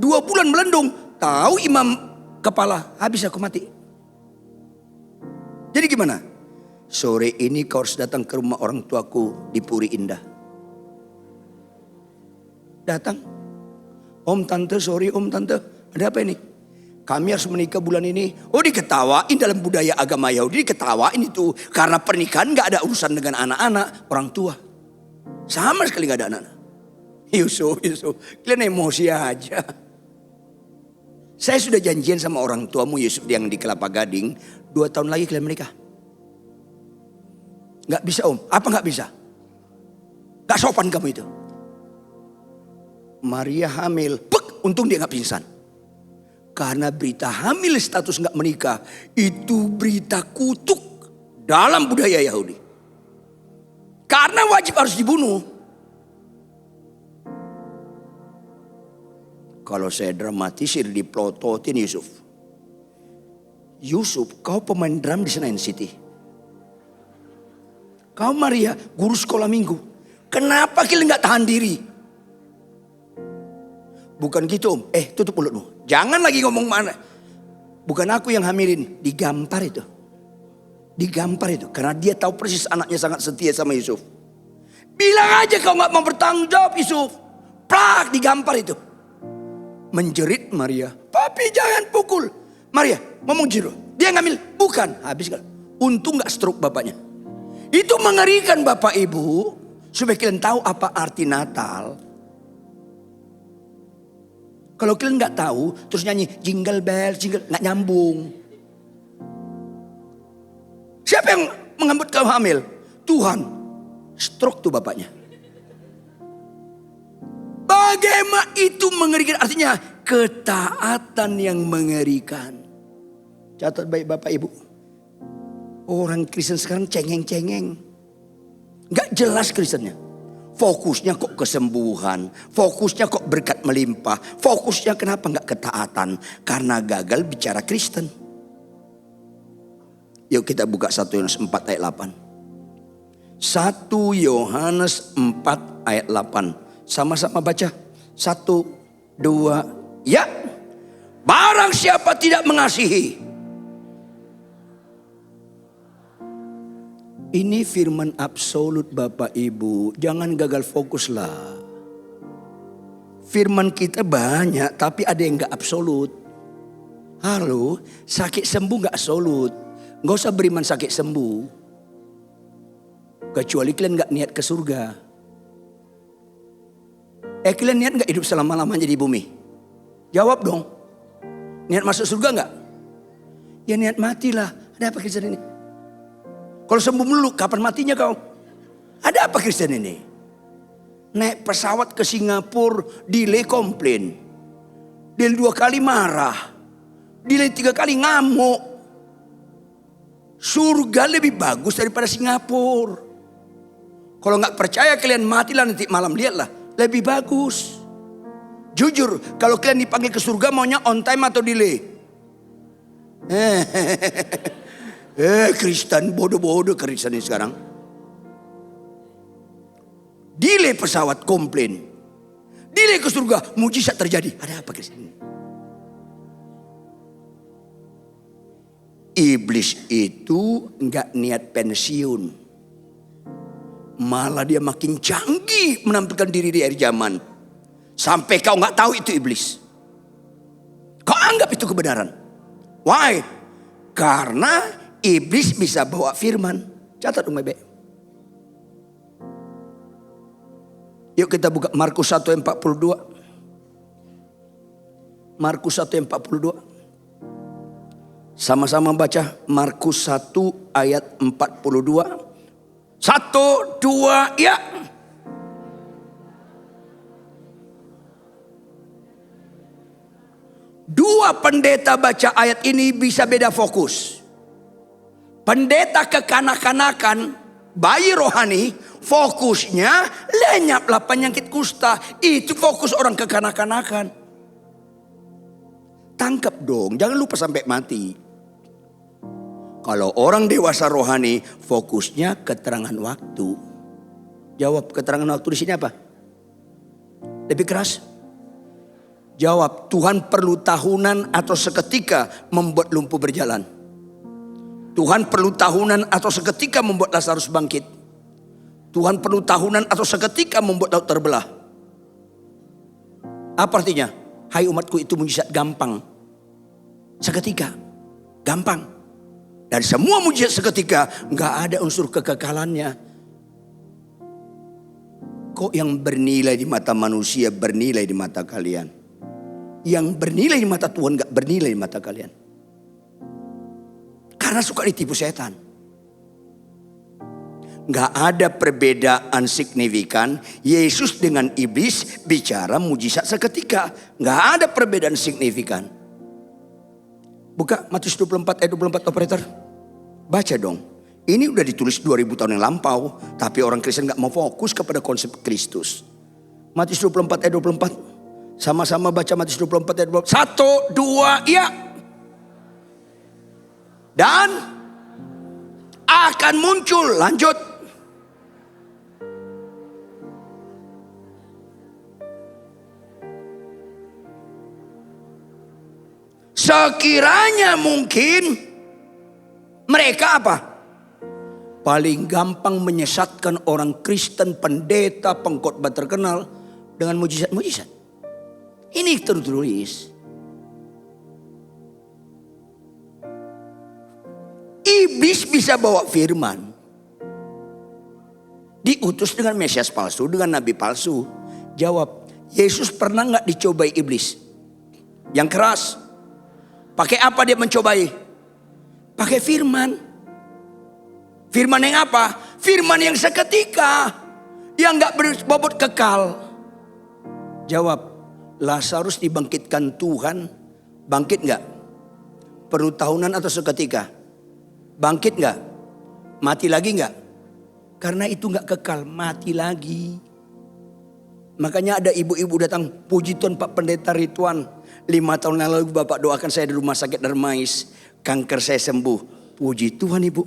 D: 2 bulan melendung, tahu imam kepala, habis aku mati. Jadi gimana? Sore ini kau harus datang ke rumah orang tuaku di Puri Indah. Datang. Om tante, sorry om tante, ada apa ini? Kami harus menikah bulan ini. Oh diketawain dalam budaya agama Yahudi, diketawain itu. Karena pernikahan gak ada urusan dengan anak-anak, orang tua. Sama sekali gak ada anak-anak. Yusuf, kalian emosi aja. Saya sudah janjian sama orang tuamu Yusuf yang di Kelapa Gading. 2 tahun lagi kalian menikah. Gak bisa om, apa gak bisa? Gak sopan kamu itu. Maria hamil, untung dia gak pingsan. Karena berita hamil status gak menikah, itu berita kutuk dalam budaya Yahudi. Karena wajib harus dibunuh. Kalau saya dramatisir diplototin Yusuf. Yusuf, kau pemain drum di Senayan City. Kau Maria, guru sekolah minggu. Kenapa kalian gak tahan diri? Bukan gitu om. Tutup mulutmu. Jangan lagi ngomong mana. Bukan aku yang hamilin. Digampar itu. Digampar itu. Karena dia tahu persis anaknya sangat setia sama Yusuf. Bilang aja kau gak mau bertanggung jawab Yusuf. Plak, digampar itu. Menjerit Maria. Papi jangan pukul. Maria ngomong jiro. Dia ngambil. Bukan. Habis kan. Untung gak stroke bapaknya. Itu mengerikan bapak ibu. Supaya kalian tahu apa arti Natal. Kalau kalian gak tahu. Terus nyanyi jingle bell, jingle. Gak nyambung. Siapa yang mengambut kau hamil? Tuhan. Stroke tuh bapaknya. Bagaimana itu mengerikan? Artinya ketaatan yang mengerikan. Catat baik bapak ibu. Orang Kristen sekarang cengeng-cengeng. Gak jelas Kristennya. Fokusnya kok kesembuhan. Fokusnya kok berkat melimpah. Fokusnya kenapa gak ketaatan? Karena gagal bicara Kristen. Yuk kita buka 1 Yohanes 4 ayat 8. 1 Yohanes 4 ayat 8. Sama-sama baca. 1, 2, ya. Barang siapa tidak mengasihi. Ini firman absolut Bapak Ibu. Jangan gagal fokus lah. Firman kita banyak tapi ada yang gak absolut. Halo, sakit sembuh gak absolut. Gak usah beriman sakit sembuh. Kecuali kalian gak niat ke surga. Kalian niat gak hidup selama-lamanya di bumi? Jawab dong. Niat masuk surga gak? Ya niat matilah. Ada apa Kristen ini? Kalau sembuh melulu, kapan matinya kau? Ada apa Kristen ini? Naik pesawat ke Singapura, delay komplain. Delay 2 kali marah. Delay 3 kali ngamuk. Surga lebih bagus daripada Singapura. Kalau nggak percaya kalian matilah nanti malam, lihatlah. Lebih bagus. Jujur, kalau kalian dipanggil ke surga maunya on time atau delay? Kristen bodoh-bodoh Kristen ini sekarang. Delay pesawat komplain. Delay ke surga, mujizat terjadi. Ada apa Kristen ini? Iblis itu nggak niat pensiun. Malah dia makin canggih menampilkan diri di akhir zaman. Sampai kau nggak tahu itu iblis. Kau anggap itu kebenaran. Why? Karena iblis bisa bawa firman. Catat dong baik-baik. Yuk kita buka Markus 1 ayat 42. Markus 1 ayat 42. Sama-sama baca Markus 1 ayat 42. 1, 2, ya. Dua pendeta baca ayat ini bisa beda fokus. Pendeta kekanak-kanakan, bayi rohani, fokusnya lenyaplah penyakit kusta. Itu fokus orang kekanak-kanakan. Tangkap dong, jangan lupa sampai mati. Kalau orang dewasa rohani, fokusnya keterangan waktu. Jawab, keterangan waktu di sini apa? Lebih keras. Jawab, Tuhan perlu tahunan atau seketika membuat lumpuh berjalan. Tuhan perlu tahunan atau seketika membuat Lazarus bangkit. Tuhan perlu tahunan atau seketika membuat laut terbelah. Apa artinya? Hai umatku, itu mujizat gampang. Seketika, gampang. Dan semua mujizat seketika, nggak ada unsur kekekalannya. Kok yang bernilai di mata manusia bernilai di mata kalian? Yang bernilai di mata Tuhan nggak bernilai di mata kalian. Karena suka ditipu setan. Nggak ada perbedaan signifikan Yesus dengan iblis bicara mujizat seketika. Nggak ada perbedaan signifikan. Buka Matius 24 ayat 24 operator. Baca dong. Ini udah ditulis 2000 tahun yang lampau. Tapi orang Kristen gak mau fokus kepada konsep Kristus. Matius 24 ayat 24. Sama-sama baca Matius 24 ayat 24. 1, 2, ya. Dan akan muncul. Lanjut. Sekiranya mungkin mereka apa? Paling gampang menyesatkan orang Kristen, pendeta, pengkhotbah terkenal dengan mujizat-mujizat. Ini tertulis. Iblis bisa bawa firman. Diutus dengan Mesias palsu, dengan nabi palsu. Jawab, Yesus pernah gak dicobai iblis? Yang keras. Pakai apa dia mencobai? Pakai firman. Firman yang apa? Firman yang seketika. Yang gak berbobot kekal. Jawab, Lazarus dibangkitkan Tuhan. Bangkit gak? Perlu tahunan atau seketika? Bangkit gak? Mati lagi gak? Karena itu gak kekal, mati lagi. Makanya ada ibu-ibu datang, puji Tuhan Pak Pendeta Ridwan. 5 tahun yang lalu Bapak doakan saya di rumah sakit Darmais. Kanker saya sembuh. Puji Tuhan Ibu.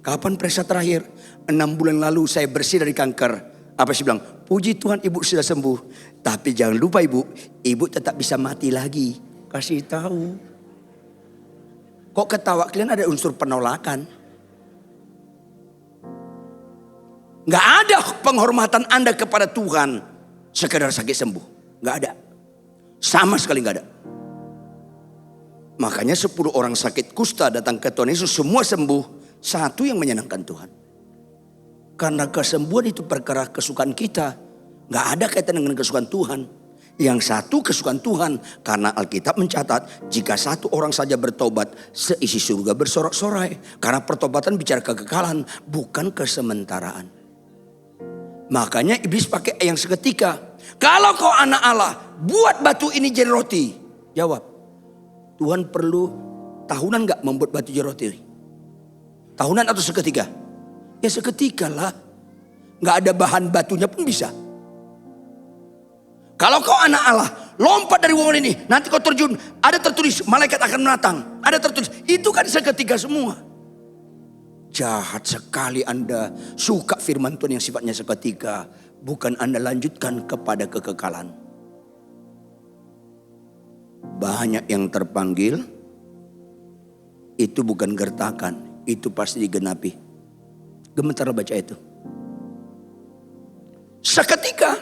D: Kapan periksa terakhir? 6 bulan lalu saya bersih dari kanker. Apa sih bilang? Puji Tuhan ibu sudah sembuh. Tapi jangan lupa ibu tetap bisa mati lagi. Kasih tahu. Kok ketawa kalian ada unsur penolakan? Gak ada penghormatan Anda kepada Tuhan sekedar sakit sembuh. Gak ada. Sama sekali gak ada. Makanya 10 orang sakit kusta datang ke Tuhan Yesus, semua sembuh. Satu yang menyenangkan Tuhan. Karena kesembuhan itu perkara kesukaan kita. Gak ada kaitan dengan kesukaan Tuhan. Yang satu kesukaan Tuhan. Karena Alkitab mencatat, jika 1 orang saja bertobat, seisi surga bersorak-sorai. Karena pertobatan bicara kekekalan, bukan kesementaraan. Makanya iblis pakai yang seketika. Kalau kau anak Allah, buat batu ini jadi roti. Jawab, Tuhan perlu tahunan gak membuat batu jadi roti? Tahunan atau seketika? Ya seketika lah. Gak ada bahan batunya pun bisa. Kalau kau anak Allah, lompat dari wong ini, nanti kau terjun. Ada tertulis, malaikat akan menatang. Ada tertulis, itu kan seketika semua. Jahat sekali Anda suka firman Tuhan yang sifatnya seketika. Bukan Anda lanjutkan kepada kekekalan. Banyak yang terpanggil, itu bukan gertakan. Itu pasti digenapi. Gemetar baca itu. Seketika.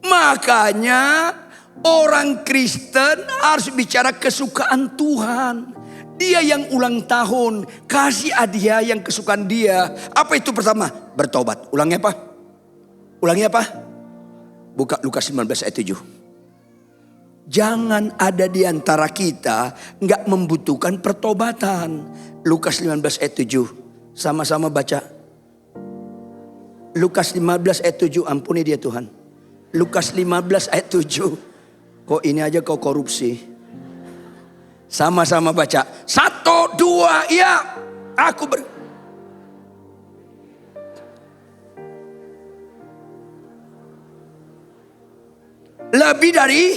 D: Makanya orang Kristen harus bicara kesukaan Tuhan. Dia yang ulang tahun, kasih hadiah yang kesukaan dia. Apa itu pertama? Bertobat. Ulangnya apa? Ulangnya apa? Buka Lukas 15 ayat 7. Jangan ada di antara kita nggak membutuhkan pertobatan. Lukas 15 ayat 7. Sama-sama baca. Lukas 15 ayat 7. Ampuni dia Tuhan. Lukas 15 ayat 7. Kok ini aja kau korupsi? Sama-sama baca. 1, 2, ya. Aku lebih dari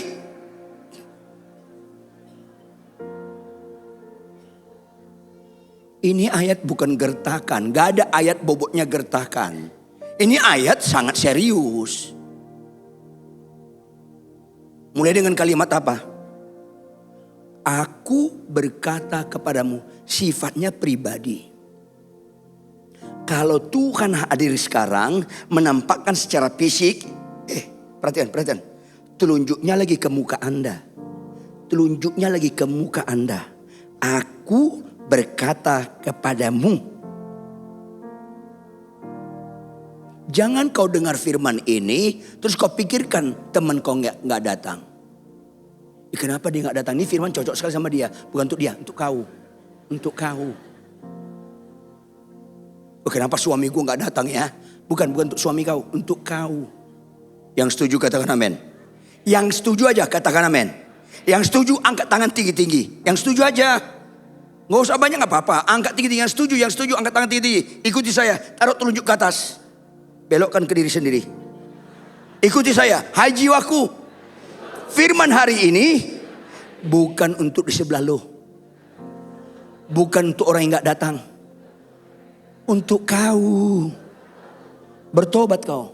D: ini ayat bukan gertakan. Gak ada ayat bobotnya gertakan. Ini ayat sangat serius. Mulai dengan kalimat apa? Aku berkata kepadamu, sifatnya pribadi. Kalau Tuhan hadir sekarang menampakkan secara fisik, perhatian. Telunjuknya lagi ke muka Anda. Telunjuknya lagi ke muka Anda. Aku berkata kepadamu. Jangan kau dengar firman ini terus kau pikirkan teman kau nggak datang. Kenapa dia nggak datang? Ini firman cocok sekali sama dia. Bukan untuk dia, untuk kau. Untuk kau. Kenapa suami gue nggak datang ya? Bukan untuk suami kau, untuk kau. Yang setuju katakan amin. Yang setuju aja katakan amin. Yang setuju angkat tangan tinggi-tinggi. Yang setuju aja. Nggak usah banyak nggak apa-apa. Angkat tinggi-tinggi. Yang setuju angkat tangan tinggi-tinggi. Ikuti saya. Taruh telunjuk ke atas. Belokkan ke diri sendiri. Ikuti saya. Hai jiwaku. Firman hari ini bukan untuk di sebelah lo. Bukan untuk orang yang gak datang. Untuk kau. Bertobat kau.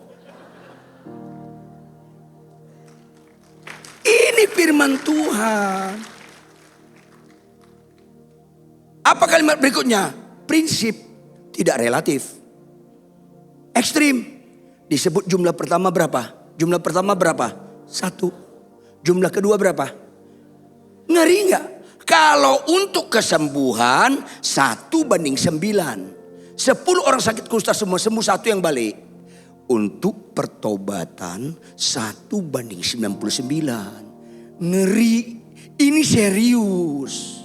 D: Ini firman Tuhan. Apa kalimat berikutnya? Prinsip tidak relatif. Ekstrim. Disebut jumlah pertama berapa? Jumlah pertama berapa? 1. Jumlah kedua berapa? Ngeri gak? Kalau untuk kesembuhan 1:9. 10 orang sakit kusta semua sembuh, 1 yang balik. Untuk pertobatan 1:99. Ngeri. Ini serius.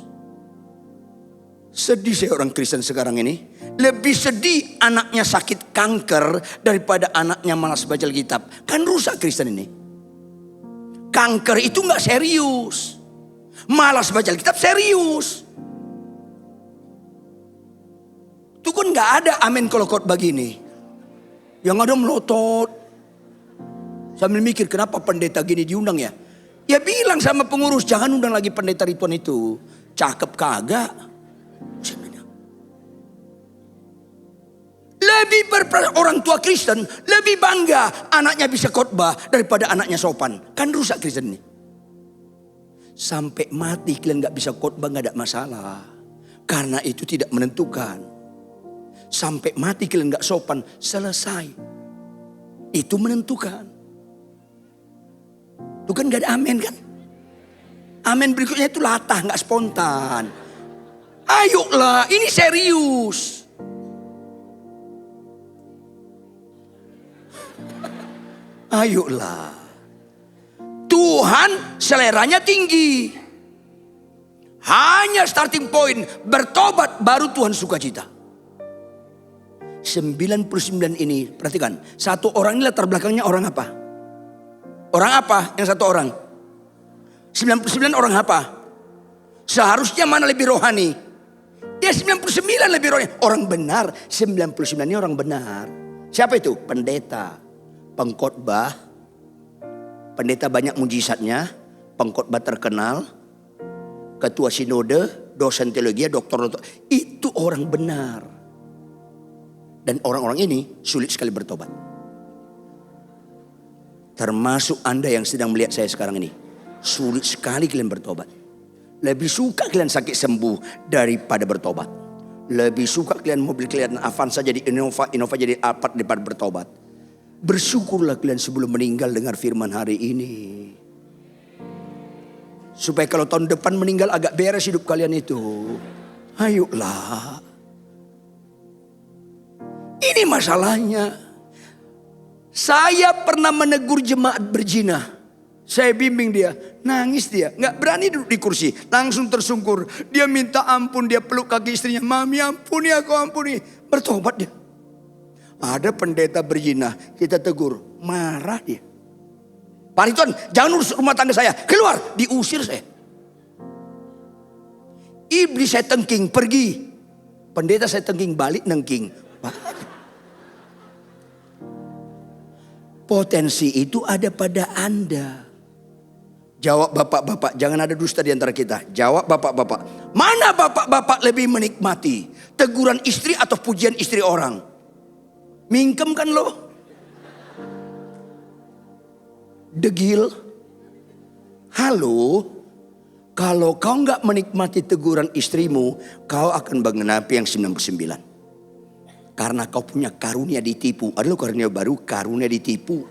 D: Sedih saya orang Kristen sekarang ini. Lebih sedih anaknya sakit kanker daripada anaknya malas baca Alkitab. Kan rusak Kristen ini. Kanker itu gak serius. Malas baca Alkitab serius. Itu kan gak ada amin kalau khotbah begini. Yang ada melotot. Sambil mikir kenapa pendeta gini diundang ya. Ya bilang sama pengurus jangan undang lagi pendeta Ridwan itu. Cakep kagak. Orang tua Kristen lebih bangga anaknya bisa khotbah daripada anaknya sopan. Kan rusak Kristen ini. Sampai mati kalian gak bisa khotbah gak ada masalah. Karena itu tidak menentukan. Sampai mati kalian gak sopan, selesai. Itu menentukan. Itu kan gak ada amin kan? Amin berikutnya itu latah, gak spontan. Ayolah, ini serius. Ayolah. Tuhan seleranya tinggi. Hanya starting point bertobat baru Tuhan sukacita. 99 ini perhatikan. Satu orang ini latar belakangnya orang apa? Orang apa yang satu orang? 99 orang apa? Seharusnya mana lebih rohani? Dia 99 lebih rohani. Orang benar. 99 ini orang benar. Siapa itu? Pendeta. Pengkhotbah, pendeta banyak mujizatnya, pengkhotbah terkenal, ketua sinode, dosen teologi, doktor, itu orang benar. Dan orang-orang ini sulit sekali bertobat. Termasuk Anda yang sedang melihat saya sekarang ini, sulit sekali kalian bertobat. Lebih suka kalian sakit sembuh daripada bertobat. Lebih suka kalian mobil kalian Avanza jadi Innova jadi Alphard daripada bertobat. Bersyukurlah kalian sebelum meninggal dengar firman hari ini. Supaya kalau tahun depan meninggal agak beres hidup kalian itu. Ayolah. Ini masalahnya. Saya pernah menegur jemaat berzina. Saya bimbing dia. Nangis dia. Gak berani duduk di kursi. Langsung tersungkur. Dia minta ampun. Dia peluk kaki istrinya. Mami ampuni aku ampuni. Bertobat dia. Ada pendeta berzina, kita tegur, marah dia. Pak Ridwan, jangan urus rumah tangga saya, keluar, diusir saya. Iblis saya tengking, pergi. Pendeta saya tengking, balik nengking. Potensi itu ada pada Anda. Jawab bapak-bapak, jangan ada dusta di antara kita. Jawab bapak-bapak, mana bapak-bapak lebih menikmati? Teguran istri atau pujian istri orang? Mingkem kan lo? Degil. Halo. Kalau kau gak menikmati teguran istrimu, kau akan menggenapi yang 99. Karena kau punya karunia ditipu. Ada lo karunia baru, karunia ditipu.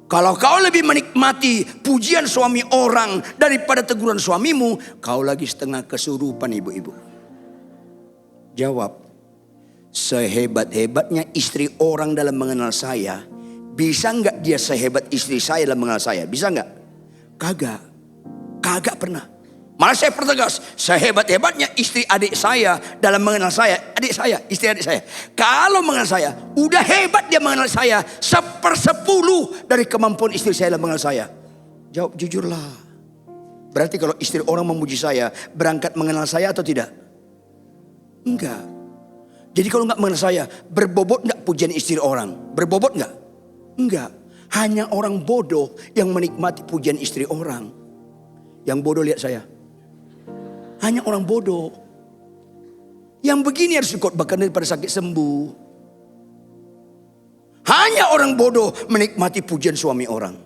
D: Kalau kau lebih menikmati pujian suami orang daripada teguran suamimu, kau lagi setengah kesurupan ibu-ibu. Jawab. Sehebat-hebatnya istri orang dalam mengenal saya, bisa nggak dia sehebat istri saya dalam mengenal saya? Bisa nggak? Kagak pernah. Malah saya pertegas, sehebat-hebatnya istri adik saya dalam mengenal saya, istri adik saya. Kalau mengenal saya, udah hebat dia mengenal saya, 1/10 dari kemampuan istri saya dalam mengenal saya. Jawab jujurlah. Berarti kalau istri orang memuji saya, berangkat mengenal saya atau tidak? Enggak. Jadi kalau nggak mengenal saya, berbobot nggak pujian istri orang? Berbobot nggak? Enggak. Hanya orang bodoh yang menikmati pujian istri orang. Yang bodoh lihat saya. Hanya orang bodoh. Yang begini harus dikotbahkan daripada sakit sembuh. Hanya orang bodoh menikmati pujian suami orang.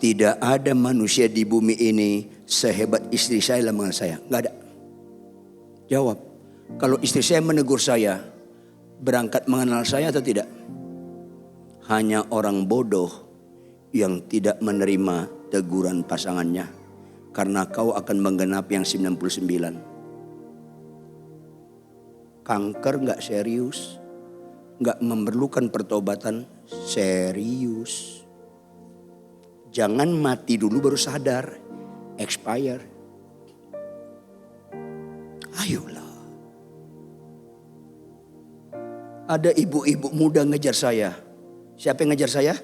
D: Tidak ada manusia di bumi ini sehebat istri saya dalam mengenal saya. Nggak ada. Jawab, kalau istri saya menegur saya, berangkat mengenal saya atau tidak? Hanya orang bodoh yang tidak menerima teguran pasangannya. Karena kau akan menggenapi yang 99. Kanker gak serius, gak memerlukan pertobatan, serius. Jangan mati dulu baru sadar, expire. Ayolah. Ada ibu-ibu muda ngejar saya. Siapa yang ngejar saya?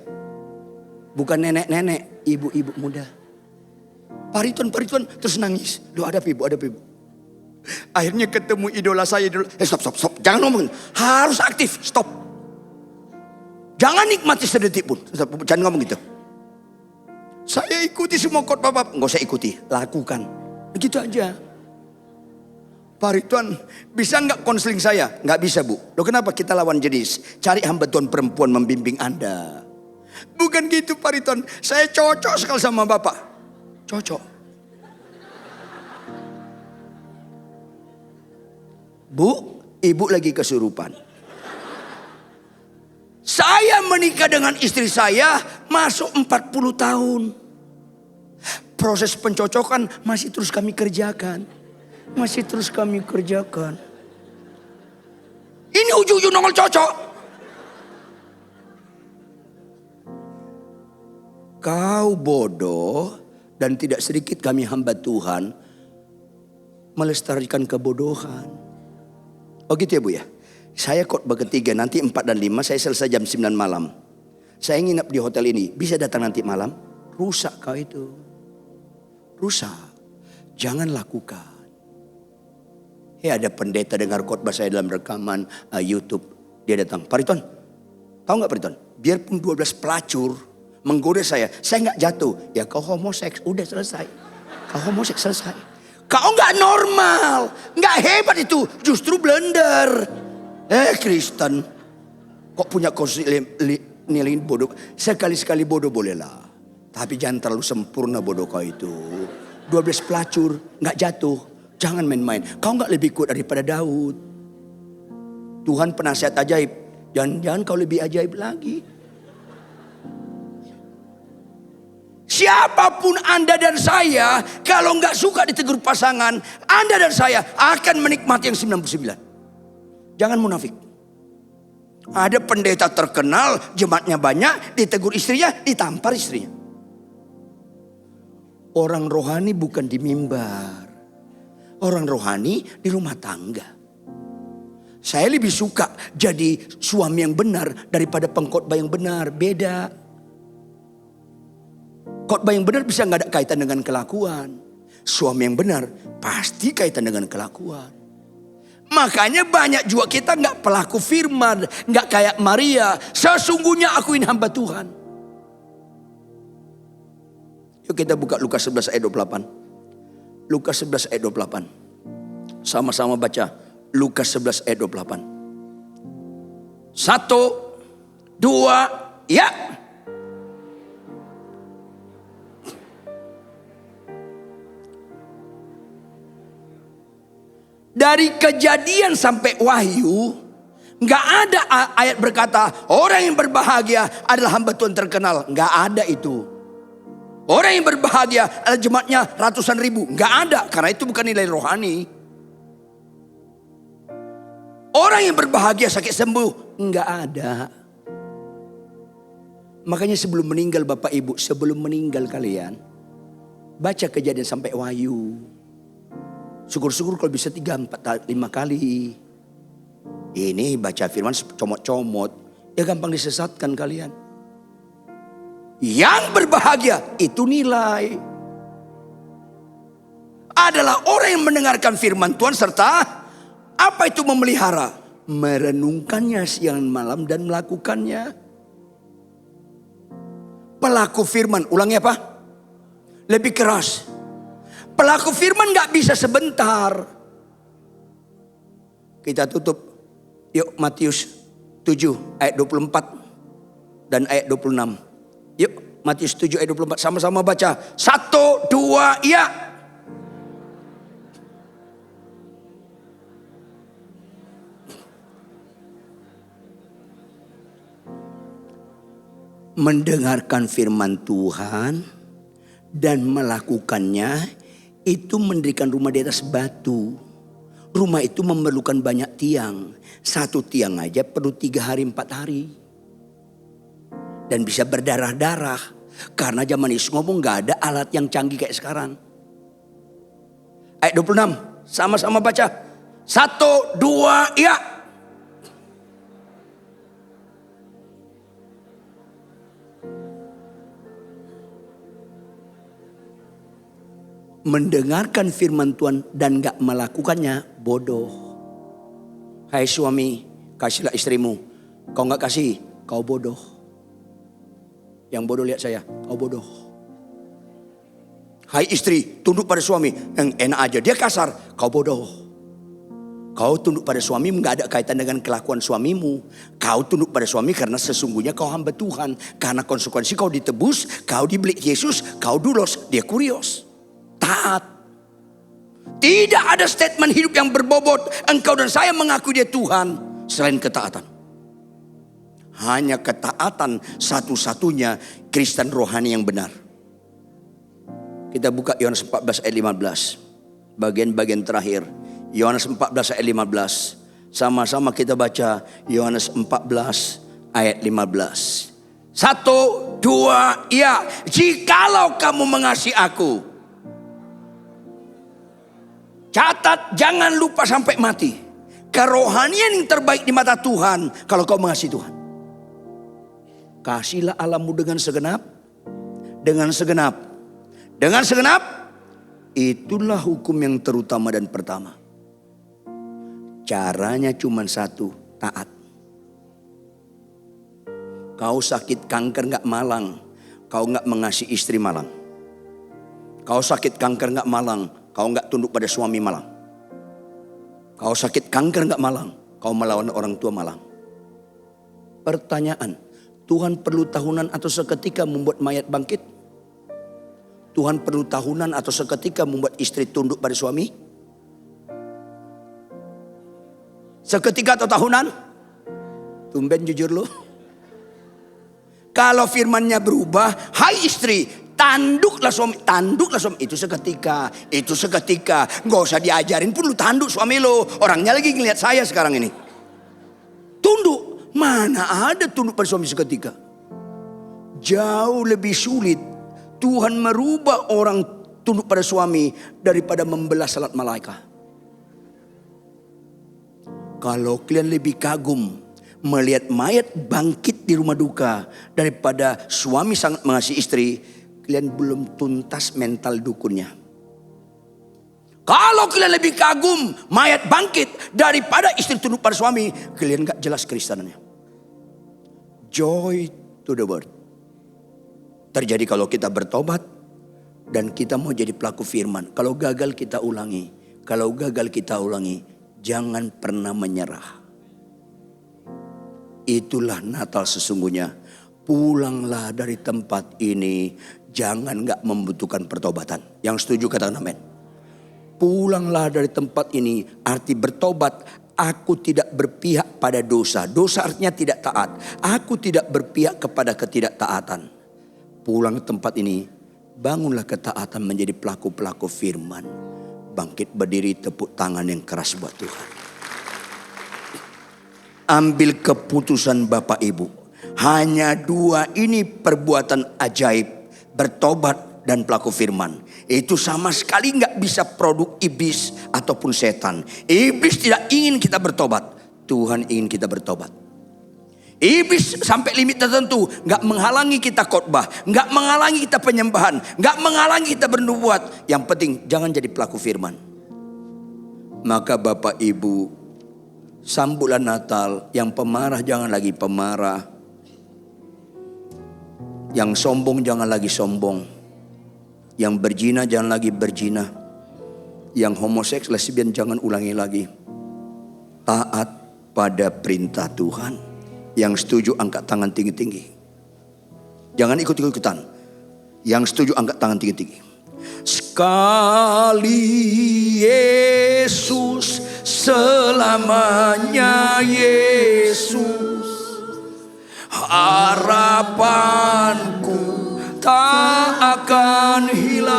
D: Bukan nenek-nenek, ibu-ibu muda. Pak Ridwan, terus nangis. Duh, ada ibu. Akhirnya ketemu idola saya. Stop. Jangan ngomongin. Harus aktif, stop. Jangan nikmati sedetik pun. Jangan ngomong gitu. Saya ikuti semua khotbah Bapak. Nggak usah ikuti, lakukan. Begitu aja. Pak Ridwan, bisa nggak konseling saya? Nggak bisa, Bu. Loh kenapa? Kita lawan jenis. Cari hamba Tuhan perempuan membimbing Anda. Bukan gitu Pak Ridwan. Saya cocok sekali sama Bapak. Cocok. Bu, ibu lagi kesurupan. Saya menikah dengan istri saya masuk 40 tahun. Proses pencocokan masih terus kami kerjakan. Ini ujung-ujung nongol cocok. Kau bodoh dan tidak sedikit kami hamba Tuhan melestarikan kebodohan. Oh gitu ya Bu ya. Saya khotbah ketiga nanti 4 dan 5 saya selesai jam 9 malam. Saya nginap di hotel ini. Bisa datang nanti malam? Rusak kau itu. Rusak. Jangan lakukan. Ada pendeta dengar khotbah saya dalam rekaman YouTube. Dia datang, Pak Ridwan, tahu nggak Pak Ridwan? Biarpun 12 pelacur menggoda saya nggak jatuh. Ya kau homoseks, udah selesai. Kau homoseks selesai. Kau nggak normal, nggak hebat itu, justru blunder. Kristen, kok punya nilai bodoh? Sekali-sekali bodoh bolehlah, tapi jangan terlalu sempurna bodoh kau itu. 12 pelacur nggak jatuh. Jangan main-main. Kau nggak lebih kuat daripada Daud. Tuhan penasihat ajaib. Jangan kau lebih ajaib lagi. Siapapun Anda dan saya, kalau nggak suka ditegur pasangan, Anda dan saya akan menikmati yang 99. Jangan munafik. Ada pendeta terkenal, jemaatnya banyak, ditegur istrinya, ditampar istrinya. Orang rohani bukan di mimbar. Orang rohani di rumah tangga. Saya lebih suka jadi suami yang benar daripada pengkhotbah yang benar. Beda. Khotbah yang benar bisa nggak ada kaitan dengan kelakuan. Suami yang benar pasti kaitan dengan kelakuan. Makanya banyak juga kita nggak pelaku firman, nggak kayak Maria. Sesungguhnya aku ini hamba Tuhan. Yuk kita buka Lukas 11 ayat 28. Lukas 11 ayat 28. Sama-sama baca. Lukas 11 ayat 28. 1, 2, ya. Dari Kejadian sampai Wahyu, nggak ada ayat berkata orang yang berbahagia adalah hamba Tuhan terkenal. Nggak ada itu. Orang yang berbahagia adalah jemaatnya ratusan ribu. Nggak ada, karena itu bukan nilai rohani. Orang yang berbahagia sakit sembuh, nggak ada. Makanya sebelum meninggal Bapak Ibu, sebelum meninggal kalian, baca Kejadian sampai Wahyu. Syukur-syukur kalau bisa 3, 4, 5 kali. Ini baca firman comot-comot, ya gampang disesatkan kalian. Yang berbahagia itu nilai adalah orang yang mendengarkan firman Tuhan serta apa itu memelihara, merenungkannya siang malam dan melakukannya. Pelaku firman, ulangi apa? Lebih keras. Pelaku firman gak bisa sebentar. Kita tutup. Yuk Matius 7 ayat 24 dan ayat 26. Yuk Matius 7 ayat 24 sama-sama baca. 1, 2, ya. Mendengarkan firman Tuhan dan melakukannya itu mendirikan rumah di atas batu. Rumah itu memerlukan banyak tiang. 1 tiang aja perlu 3 hari 4 hari. Dan bisa berdarah-darah. Karena zaman Yesus ngomong gak ada alat yang canggih kayak sekarang. Ayat 26. Sama-sama baca. 1, 2, ya. Mendengarkan firman Tuhan dan gak melakukannya bodoh. Hai suami, kasihlah istrimu. Kau gak kasih, kau bodoh. Yang bodoh lihat saya, kau bodoh. Hai istri, tunduk pada suami. Yang enak aja, dia kasar, kau bodoh. Kau tunduk pada suamimu gak ada kaitan dengan kelakuan suamimu. Kau tunduk pada suami karena sesungguhnya kau hamba Tuhan. Karena konsekuensi kau ditebus, kau dibeli Yesus, kau dulos, dia kurios. Taat. Tidak ada statement hidup yang berbobot. Engkau dan saya mengaku dia Tuhan selain ketaatan. Hanya ketaatan satu-satunya Kristen rohani yang benar. Kita buka Yohanes 14 ayat 15. Bagian-bagian terakhir. Yohanes 14 ayat 15. Sama-sama kita baca Yohanes 14 ayat 15. 1, 2, ya. Jikalau kamu mengasihi aku. Catat, jangan lupa sampai mati. Kerohanian yang terbaik di mata Tuhan kalau kau mengasihi Tuhan. Kasihlah Allahmu dengan segenap. Dengan segenap. Dengan segenap. Itulah hukum yang terutama dan pertama. Caranya cuma satu, taat. Kau sakit kanker gak malang, kau gak mengasihi istri malang. Kau sakit kanker gak malang, kau gak tunduk pada suami malang. Kau sakit kanker gak malang, kau melawan orang tua malang. Pertanyaan, Tuhan perlu tahunan atau seketika membuat mayat bangkit? Tuhan perlu tahunan atau seketika membuat istri tunduk pada suami? Seketika atau tahunan? Tumben jujur lo. Kalau firmannya berubah, hai istri, tanduklah suami, tanduklah suami. Itu seketika, itu seketika. Gak usah diajarin pun lu tanduk suami lo. Orangnya lagi ngeliat saya sekarang ini. Tunduk, mana ada tunduk pada suami seketika. Jauh lebih sulit Tuhan merubah orang tunduk pada suami daripada membelah salat malaikat. Kalau kalian lebih kagum melihat mayat bangkit di rumah duka daripada suami sangat mengasihi istri, kalian belum tuntas mental dukunnya. Kalau kalian lebih kagum mayat bangkit daripada istri tunduk pada suami, kalian gak jelas kristenannya. Joy to the world. Terjadi kalau kita bertobat dan kita mau jadi pelaku firman. Kalau gagal kita ulangi. Kalau gagal kita ulangi. Jangan pernah menyerah. Itulah Natal sesungguhnya. Pulanglah dari tempat ini. Jangan gak membutuhkan pertobatan. Yang setuju katakan amin. Pulanglah dari tempat ini. Arti bertobat. Aku tidak berpihak pada dosa. Dosa artinya tidak taat. Aku tidak berpihak kepada ketidaktaatan. Pulang ke tempat ini. Bangunlah ketaatan menjadi pelaku-pelaku firman. Bangkit berdiri, tepuk tangan yang keras buat Tuhan. Ambil keputusan Bapak Ibu. Hanya dua ini perbuatan ajaib. Bertobat dan pelaku firman. Itu sama sekali gak bisa produk iblis ataupun setan. Iblis tidak ingin kita bertobat. Tuhan ingin kita bertobat. Iblis sampai limit tertentu gak menghalangi kita khotbah, gak menghalangi kita penyembahan, gak menghalangi kita bernubuat. Yang penting jangan jadi pelaku firman. Maka Bapak Ibu, sambutlah Natal. Yang pemarah jangan lagi pemarah. Yang sombong jangan lagi sombong. Yang berzina jangan lagi berzina. Yang homoseks, lesbian jangan ulangi lagi. Taat pada perintah Tuhan. Yang setuju angkat tangan tinggi-tinggi. Jangan ikut-ikutan. Yang setuju angkat tangan tinggi-tinggi. Sekali Yesus, selamanya Yesus. Harapanku tak akan hilang.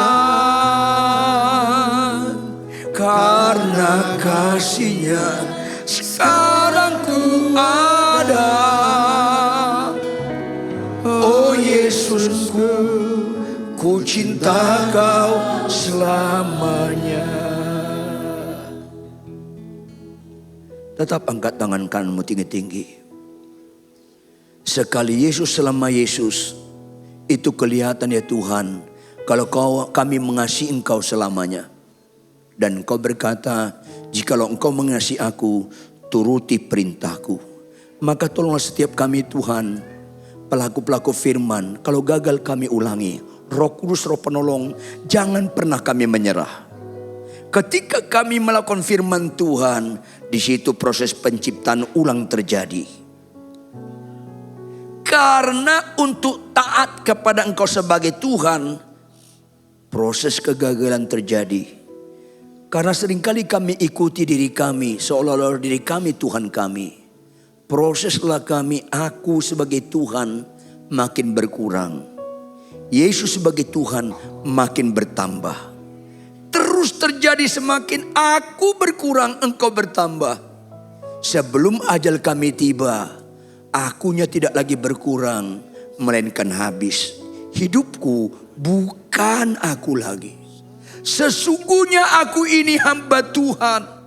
D: Karena kasih-Nya sekarang ku ada. Oh Yesusku, ku cinta Kau selamanya. Tetap angkat tangan kananmu tinggi-tinggi. Sekali Yesus, selama Yesus. Itu kelihatan ya Tuhan. Kalau kami mengasihi Engkau selamanya. Dan Engkau berkata, jikalau Engkau mengasihi aku, turuti perintahku. Maka tolonglah setiap kami Tuhan, pelaku-pelaku firman, kalau gagal kami ulangi. Roh Kudus, Roh Penolong, jangan pernah kami menyerah. Ketika kami melakukan firman Tuhan, di situ proses penciptaan ulang terjadi. Karena untuk taat kepada Engkau sebagai Tuhan, proses kegagalan terjadi. Karena seringkali kami ikuti diri kami, seolah-olah diri kami Tuhan kami. Proseslah kami, aku sebagai Tuhan makin berkurang. Yesus sebagai Tuhan makin bertambah. Terus terjadi semakin aku berkurang, engkau bertambah. Sebelum ajal kami tiba, akunya tidak lagi berkurang, melainkan habis. Hidupku bukan aku lagi. Sesungguhnya aku ini hamba Tuhan.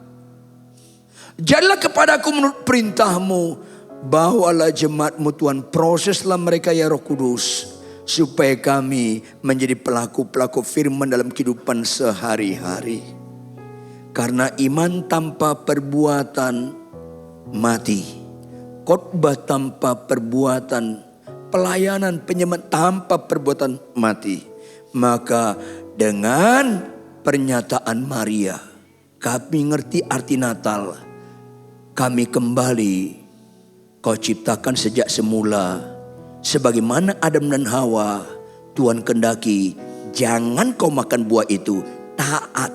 D: Jadilah kepadaku menurut perintahmu. Bawalah jemaatmu Tuhan. Proseslah mereka ya Roh Kudus. Supaya kami menjadi pelaku-pelaku firman dalam kehidupan sehari-hari. Karena iman tanpa perbuatan mati. Khotbah tanpa perbuatan, pelayanan penyembahan tanpa perbuatan mati. Maka dengan pernyataan Maria, kami ngerti arti Natal. Kami kembali, kau ciptakan sejak semula. Sebagaimana Adam dan Hawa, Tuhan kendaki, jangan kau makan buah itu, taat.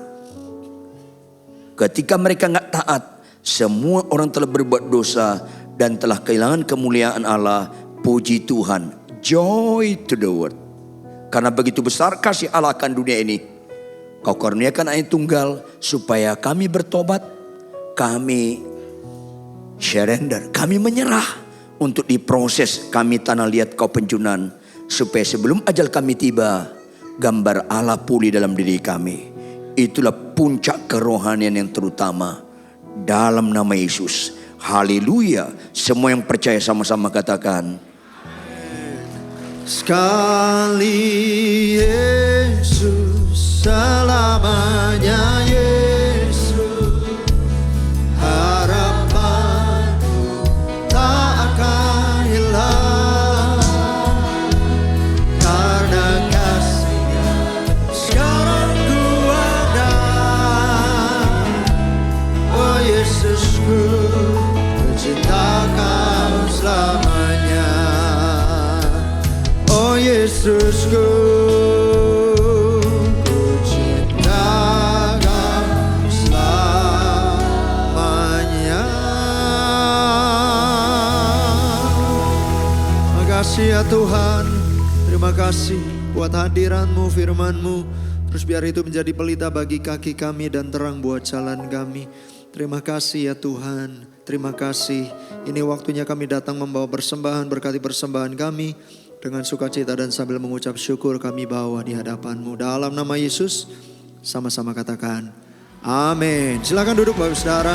D: Ketika mereka gak taat, semua orang telah berbuat dosa dan telah kehilangan kemuliaan Allah. Puji Tuhan, joy to the world. Karena begitu besar kasih Allah akan dunia ini, kau kurniakan anak tunggal supaya kami bertobat, kami surrender, kami menyerah untuk diproses. Kami tanah liat kau penjunan, supaya sebelum ajal kami tiba, gambar Allah pulih dalam diri kami. Itulah puncak kerohanian yang terutama dalam nama Yesus. Haleluya. Semua yang percaya sama-sama katakan.
C: Sekali Yesus, selamanya Yesus. Harapanku tak akan hilang, karena kasih-Nya sekarang ku ada. Oh Yesusku, ku cinta Kau selamanya. Oh Yesusku, ku cinta Kau selamanya. Terima kasih ya Tuhan. Terima kasih buat hadiran-Mu, firman-Mu. Terus biar itu menjadi pelita bagi kaki kami dan terang buat jalan kami. Terima kasih ya Tuhan. Terima kasih. Ini waktunya kami datang membawa persembahan, berkati persembahan kami. Dengan sukacita dan sambil mengucap syukur kami bawa di hadapan-Mu. Dalam nama Yesus, sama-sama katakan amin. Silakan duduk Bapak Saudara.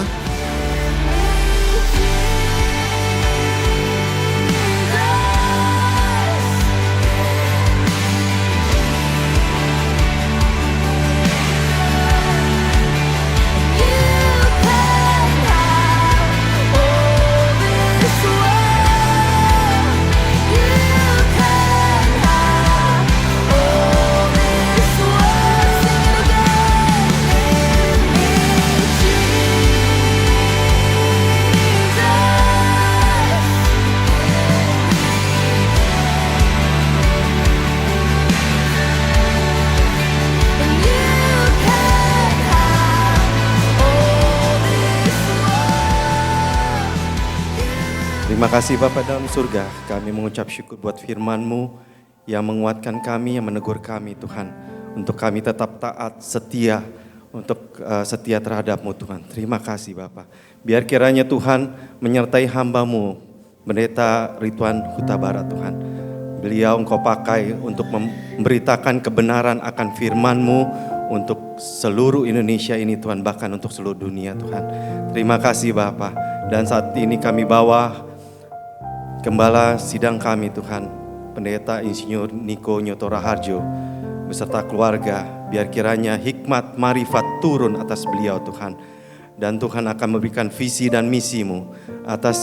E: Terima kasih Bapa dalam surga, kami mengucap syukur buat firman-Mu yang menguatkan kami, yang menegur kami Tuhan. Untuk kami tetap taat, setia, untuk setia terhadap-Mu Tuhan. Terima kasih Bapa. Biar kiranya Tuhan menyertai hamba-Mu, Pendeta Ridwan Huta Barat Tuhan. Beliau Engkau pakai untuk memberitakan kebenaran akan firman-Mu untuk seluruh Indonesia ini Tuhan, bahkan untuk seluruh dunia Tuhan. Terima kasih Bapa. Dan saat ini kami bawa Gembala sidang kami Tuhan, Pendeta Insinyur Niko Nyoto Raharjo beserta keluarga, biar kiranya hikmat marifat turun atas beliau Tuhan. Dan Tuhan akan memberikan visi dan misi-Mu atas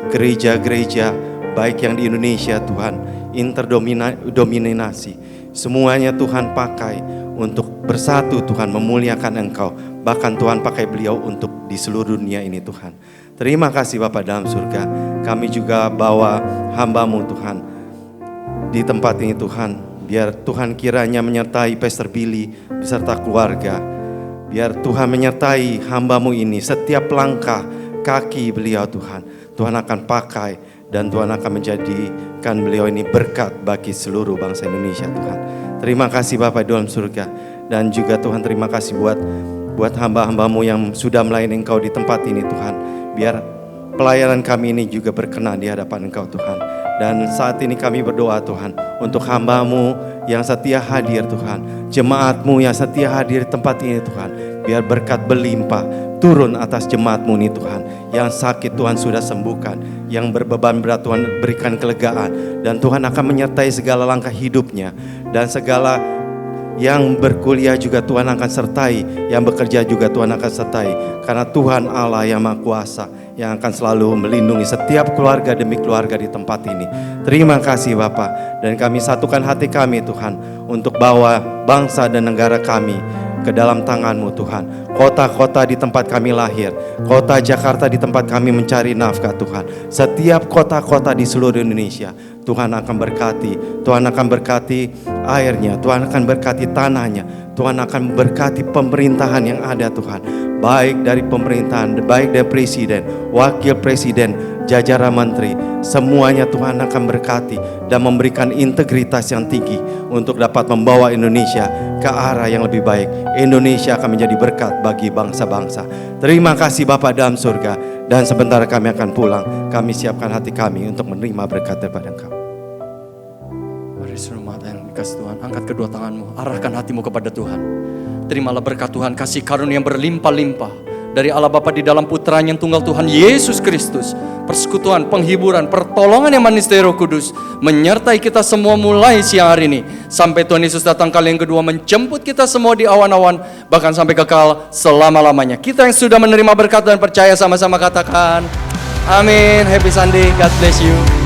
E: gereja-gereja baik yang di Indonesia Tuhan, interdominasi. Semuanya Tuhan pakai untuk bersatu Tuhan, memuliakan Engkau. Bahkan Tuhan pakai beliau untuk di seluruh dunia ini Tuhan. Terima kasih Bapa dalam surga. Kami juga bawa hamba-Mu Tuhan di tempat ini Tuhan. Biar Tuhan kiranya menyertai Pastor Billy beserta keluarga. Biar Tuhan menyertai hamba-Mu ini setiap langkah kaki beliau Tuhan. Tuhan akan pakai dan Tuhan akan menjadikan beliau ini berkat bagi seluruh bangsa Indonesia Tuhan. Terima kasih Bapa dalam surga. Dan juga Tuhan terima kasih buat hamba-hamba-Mu yang sudah melayani Engkau di tempat ini Tuhan. Biar pelayanan kami ini juga berkenan di hadapan Engkau Tuhan. Dan saat ini kami berdoa Tuhan untuk hamba-Mu yang setia hadir Tuhan. Jemaat-Mu yang setia hadir di tempat ini Tuhan. Biar berkat berlimpah turun atas jemaat-Mu ini Tuhan. Yang sakit Tuhan sudah sembuhkan. Yang berbeban berat Tuhan berikan kelegaan. Dan Tuhan akan menyertai segala langkah hidupnya. Dan segala yang berkuliah juga Tuhan akan sertai. Yang bekerja juga Tuhan akan sertai. Karena Tuhan Allah yang Maha Kuasa, yang akan selalu melindungi setiap keluarga demi keluarga di tempat ini. Terima kasih Bapa. Dan kami satukan hati kami Tuhan, untuk bawa bangsa dan negara kami ke dalam tangan-Mu Tuhan. Kota-kota di tempat kami lahir, kota Jakarta di tempat kami mencari nafkah Tuhan. Setiap kota-kota di seluruh Indonesia Tuhan akan berkati. Tuhan akan berkati airnya, Tuhan akan berkati tanahnya, Tuhan akan berkati pemerintahan yang ada Tuhan. Baik dari pemerintahan, baik dari presiden, wakil presiden, jajaran menteri, semuanya Tuhan akan berkati dan memberikan integritas yang tinggi untuk dapat membawa Indonesia ke arah yang lebih baik. Indonesia akan menjadi berkat bagi bangsa-bangsa. Terima kasih Bapa dalam surga. Dan sebentar kami akan pulang, kami siapkan hati kami untuk menerima berkat daripada Engkau.
F: Mari seluruh mata yang dikasih Tuhan, angkat kedua tanganmu, arahkan hatimu kepada Tuhan. Terimalah berkat Tuhan, kasih karunia yang berlimpah-limpah dari Allah Bapa di dalam Putranya yang tunggal Tuhan Yesus Kristus. Persekutuan, penghiburan, pertolongan yang manis dari Roh Kudus menyertai kita semua mulai siang hari ini sampai Tuhan Yesus datang kali yang kedua menjemput kita semua di awan-awan, bahkan sampai kekal selama-lamanya. Kita yang sudah menerima berkat dan percaya sama-sama katakan amin. Happy Sunday, God bless you.